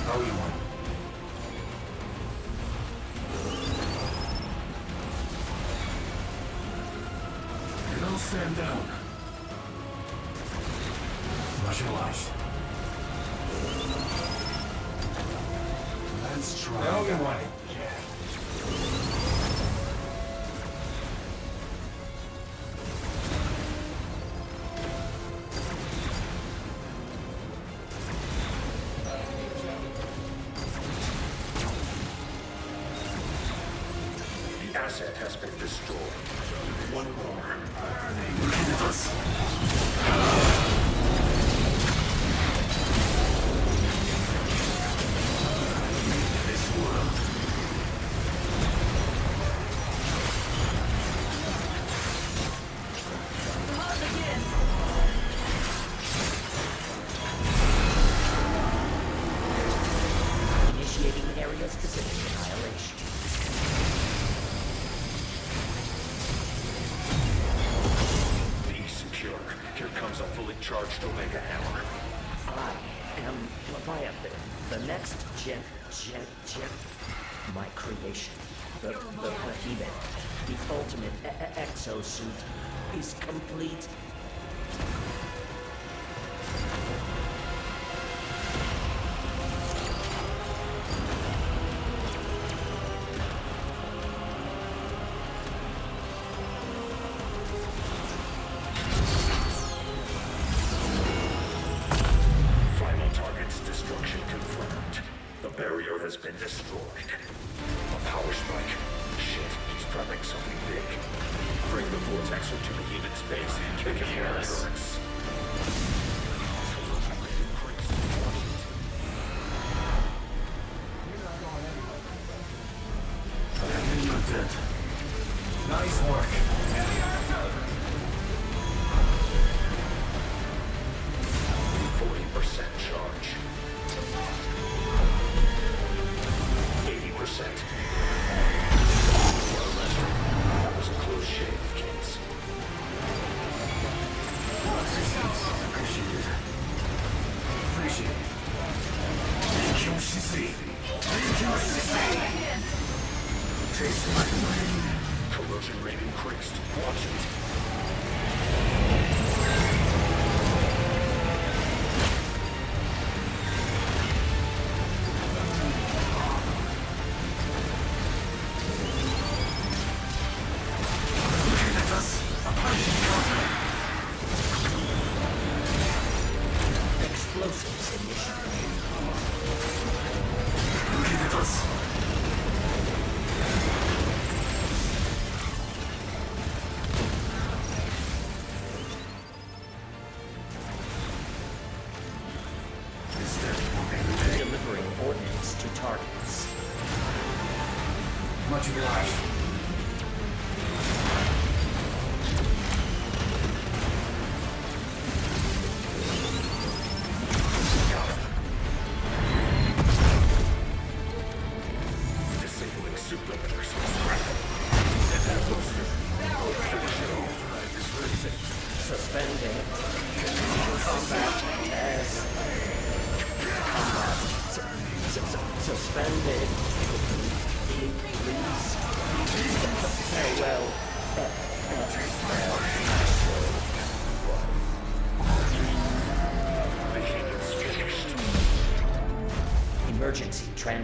How you want? You don't stand down. Marginalized. Let's try. How you want? The asset has been destroyed. One more. Looking at us. This world. The hunt begins. Initiating area-specific annihilation. B secure. Here comes a fully charged Omega Hammer. I am Leviathan, the next gen. My creation. The Behemoth. The ultimate exosuit is complete. Final target's destruction confirmed. The barrier has been destroyed. A power spike. Shit, he's prepping something big. Bring the vortex to Behemoth's base and kick him out of turrets. You're dead. Nice work. 40% charge. 80%. That was a close shave, kids. Appreciate it. Appreciate it. Thank you, Sissy. Thank you, Sissy. Taste my brain. Corrosion rate increased. Watch it. Looking at us. A punching counter. Explosives initiated. Looking at us.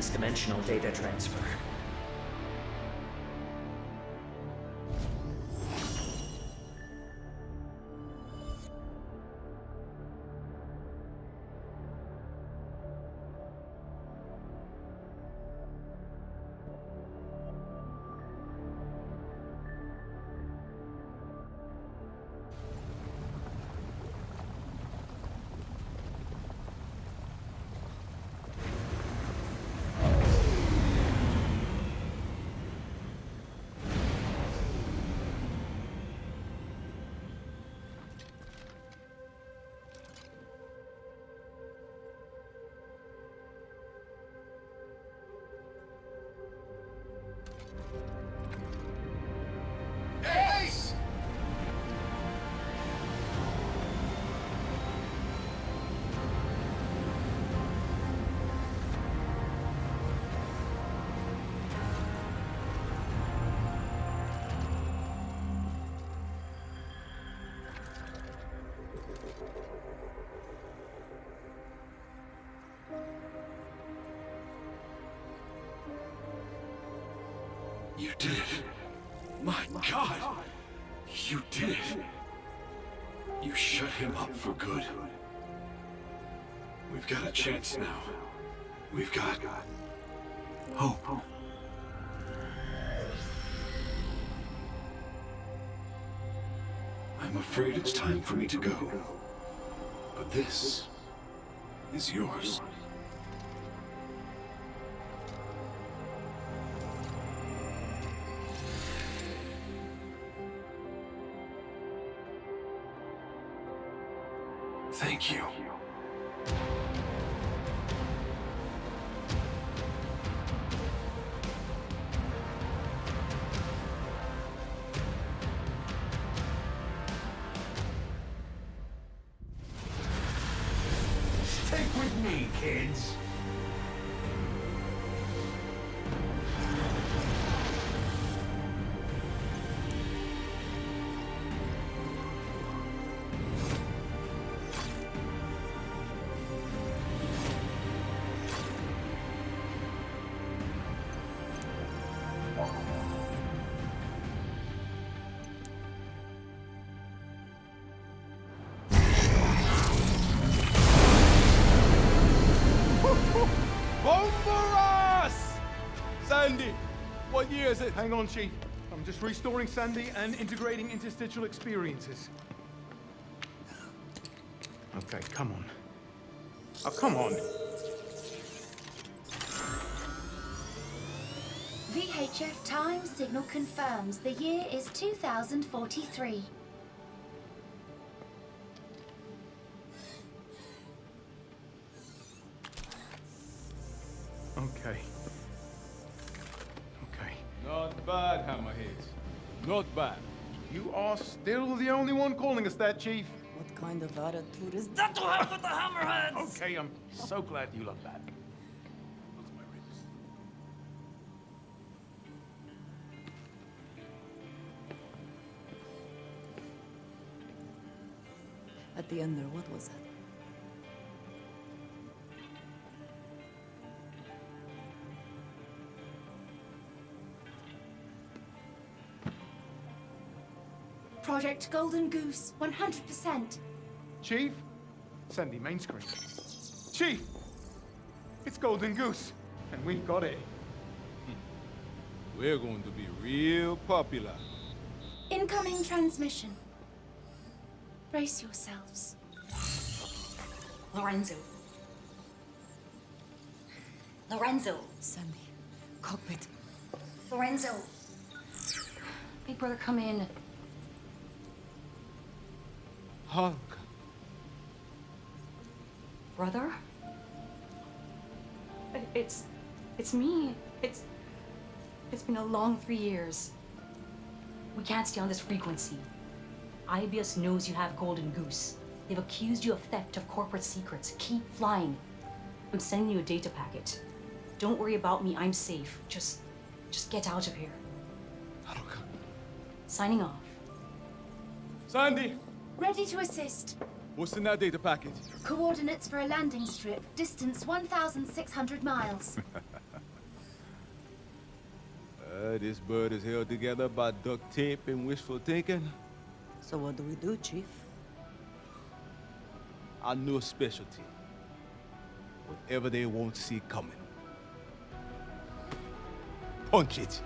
transdimensional data transfer. You did it. My God! You did it. You shut him up for good. We've got a chance now. We've got hope. I'm afraid it's time for me to go. But this is yours. Thank you. Stick with me, kids. Sandy, what year is it? Hang on, Chief. I'm just restoring Sandy and integrating interstitial experiences. Okay, come on. Oh, come on. VHF time signal confirms the year is 2043. Okay. Not bad, Hammerheads. Not bad. You are still the only one calling us that, Chief. What kind of attitude is that to have with the Hammerheads? Okay, I'm so glad you love that. At the end there, what was that? Project Golden Goose, 100%. Chief? Sandy, main screen. Chief! It's Golden Goose, and we got it. We're going to be real popular. Incoming transmission. Brace yourselves. Lorenzo. Lorenzo. Sandy. Cockpit. Lorenzo. Big brother, come in. Hulk. Brother? It's me. It's been a long 3 years. We can't stay on this frequency. IBS knows you have Golden Goose. They've accused you of theft of corporate secrets. Keep flying. I'm sending you a data packet. Don't worry about me, I'm safe. Just get out of here. Haruka. Signing off. Sandy! Ready to assist. What's in that data packet? Coordinates for a landing strip. Distance 1,600 miles. This bird is held together by duct tape and wishful thinking. So what do we do, Chief? I know a specialty. Whatever they won't see coming. Punch it.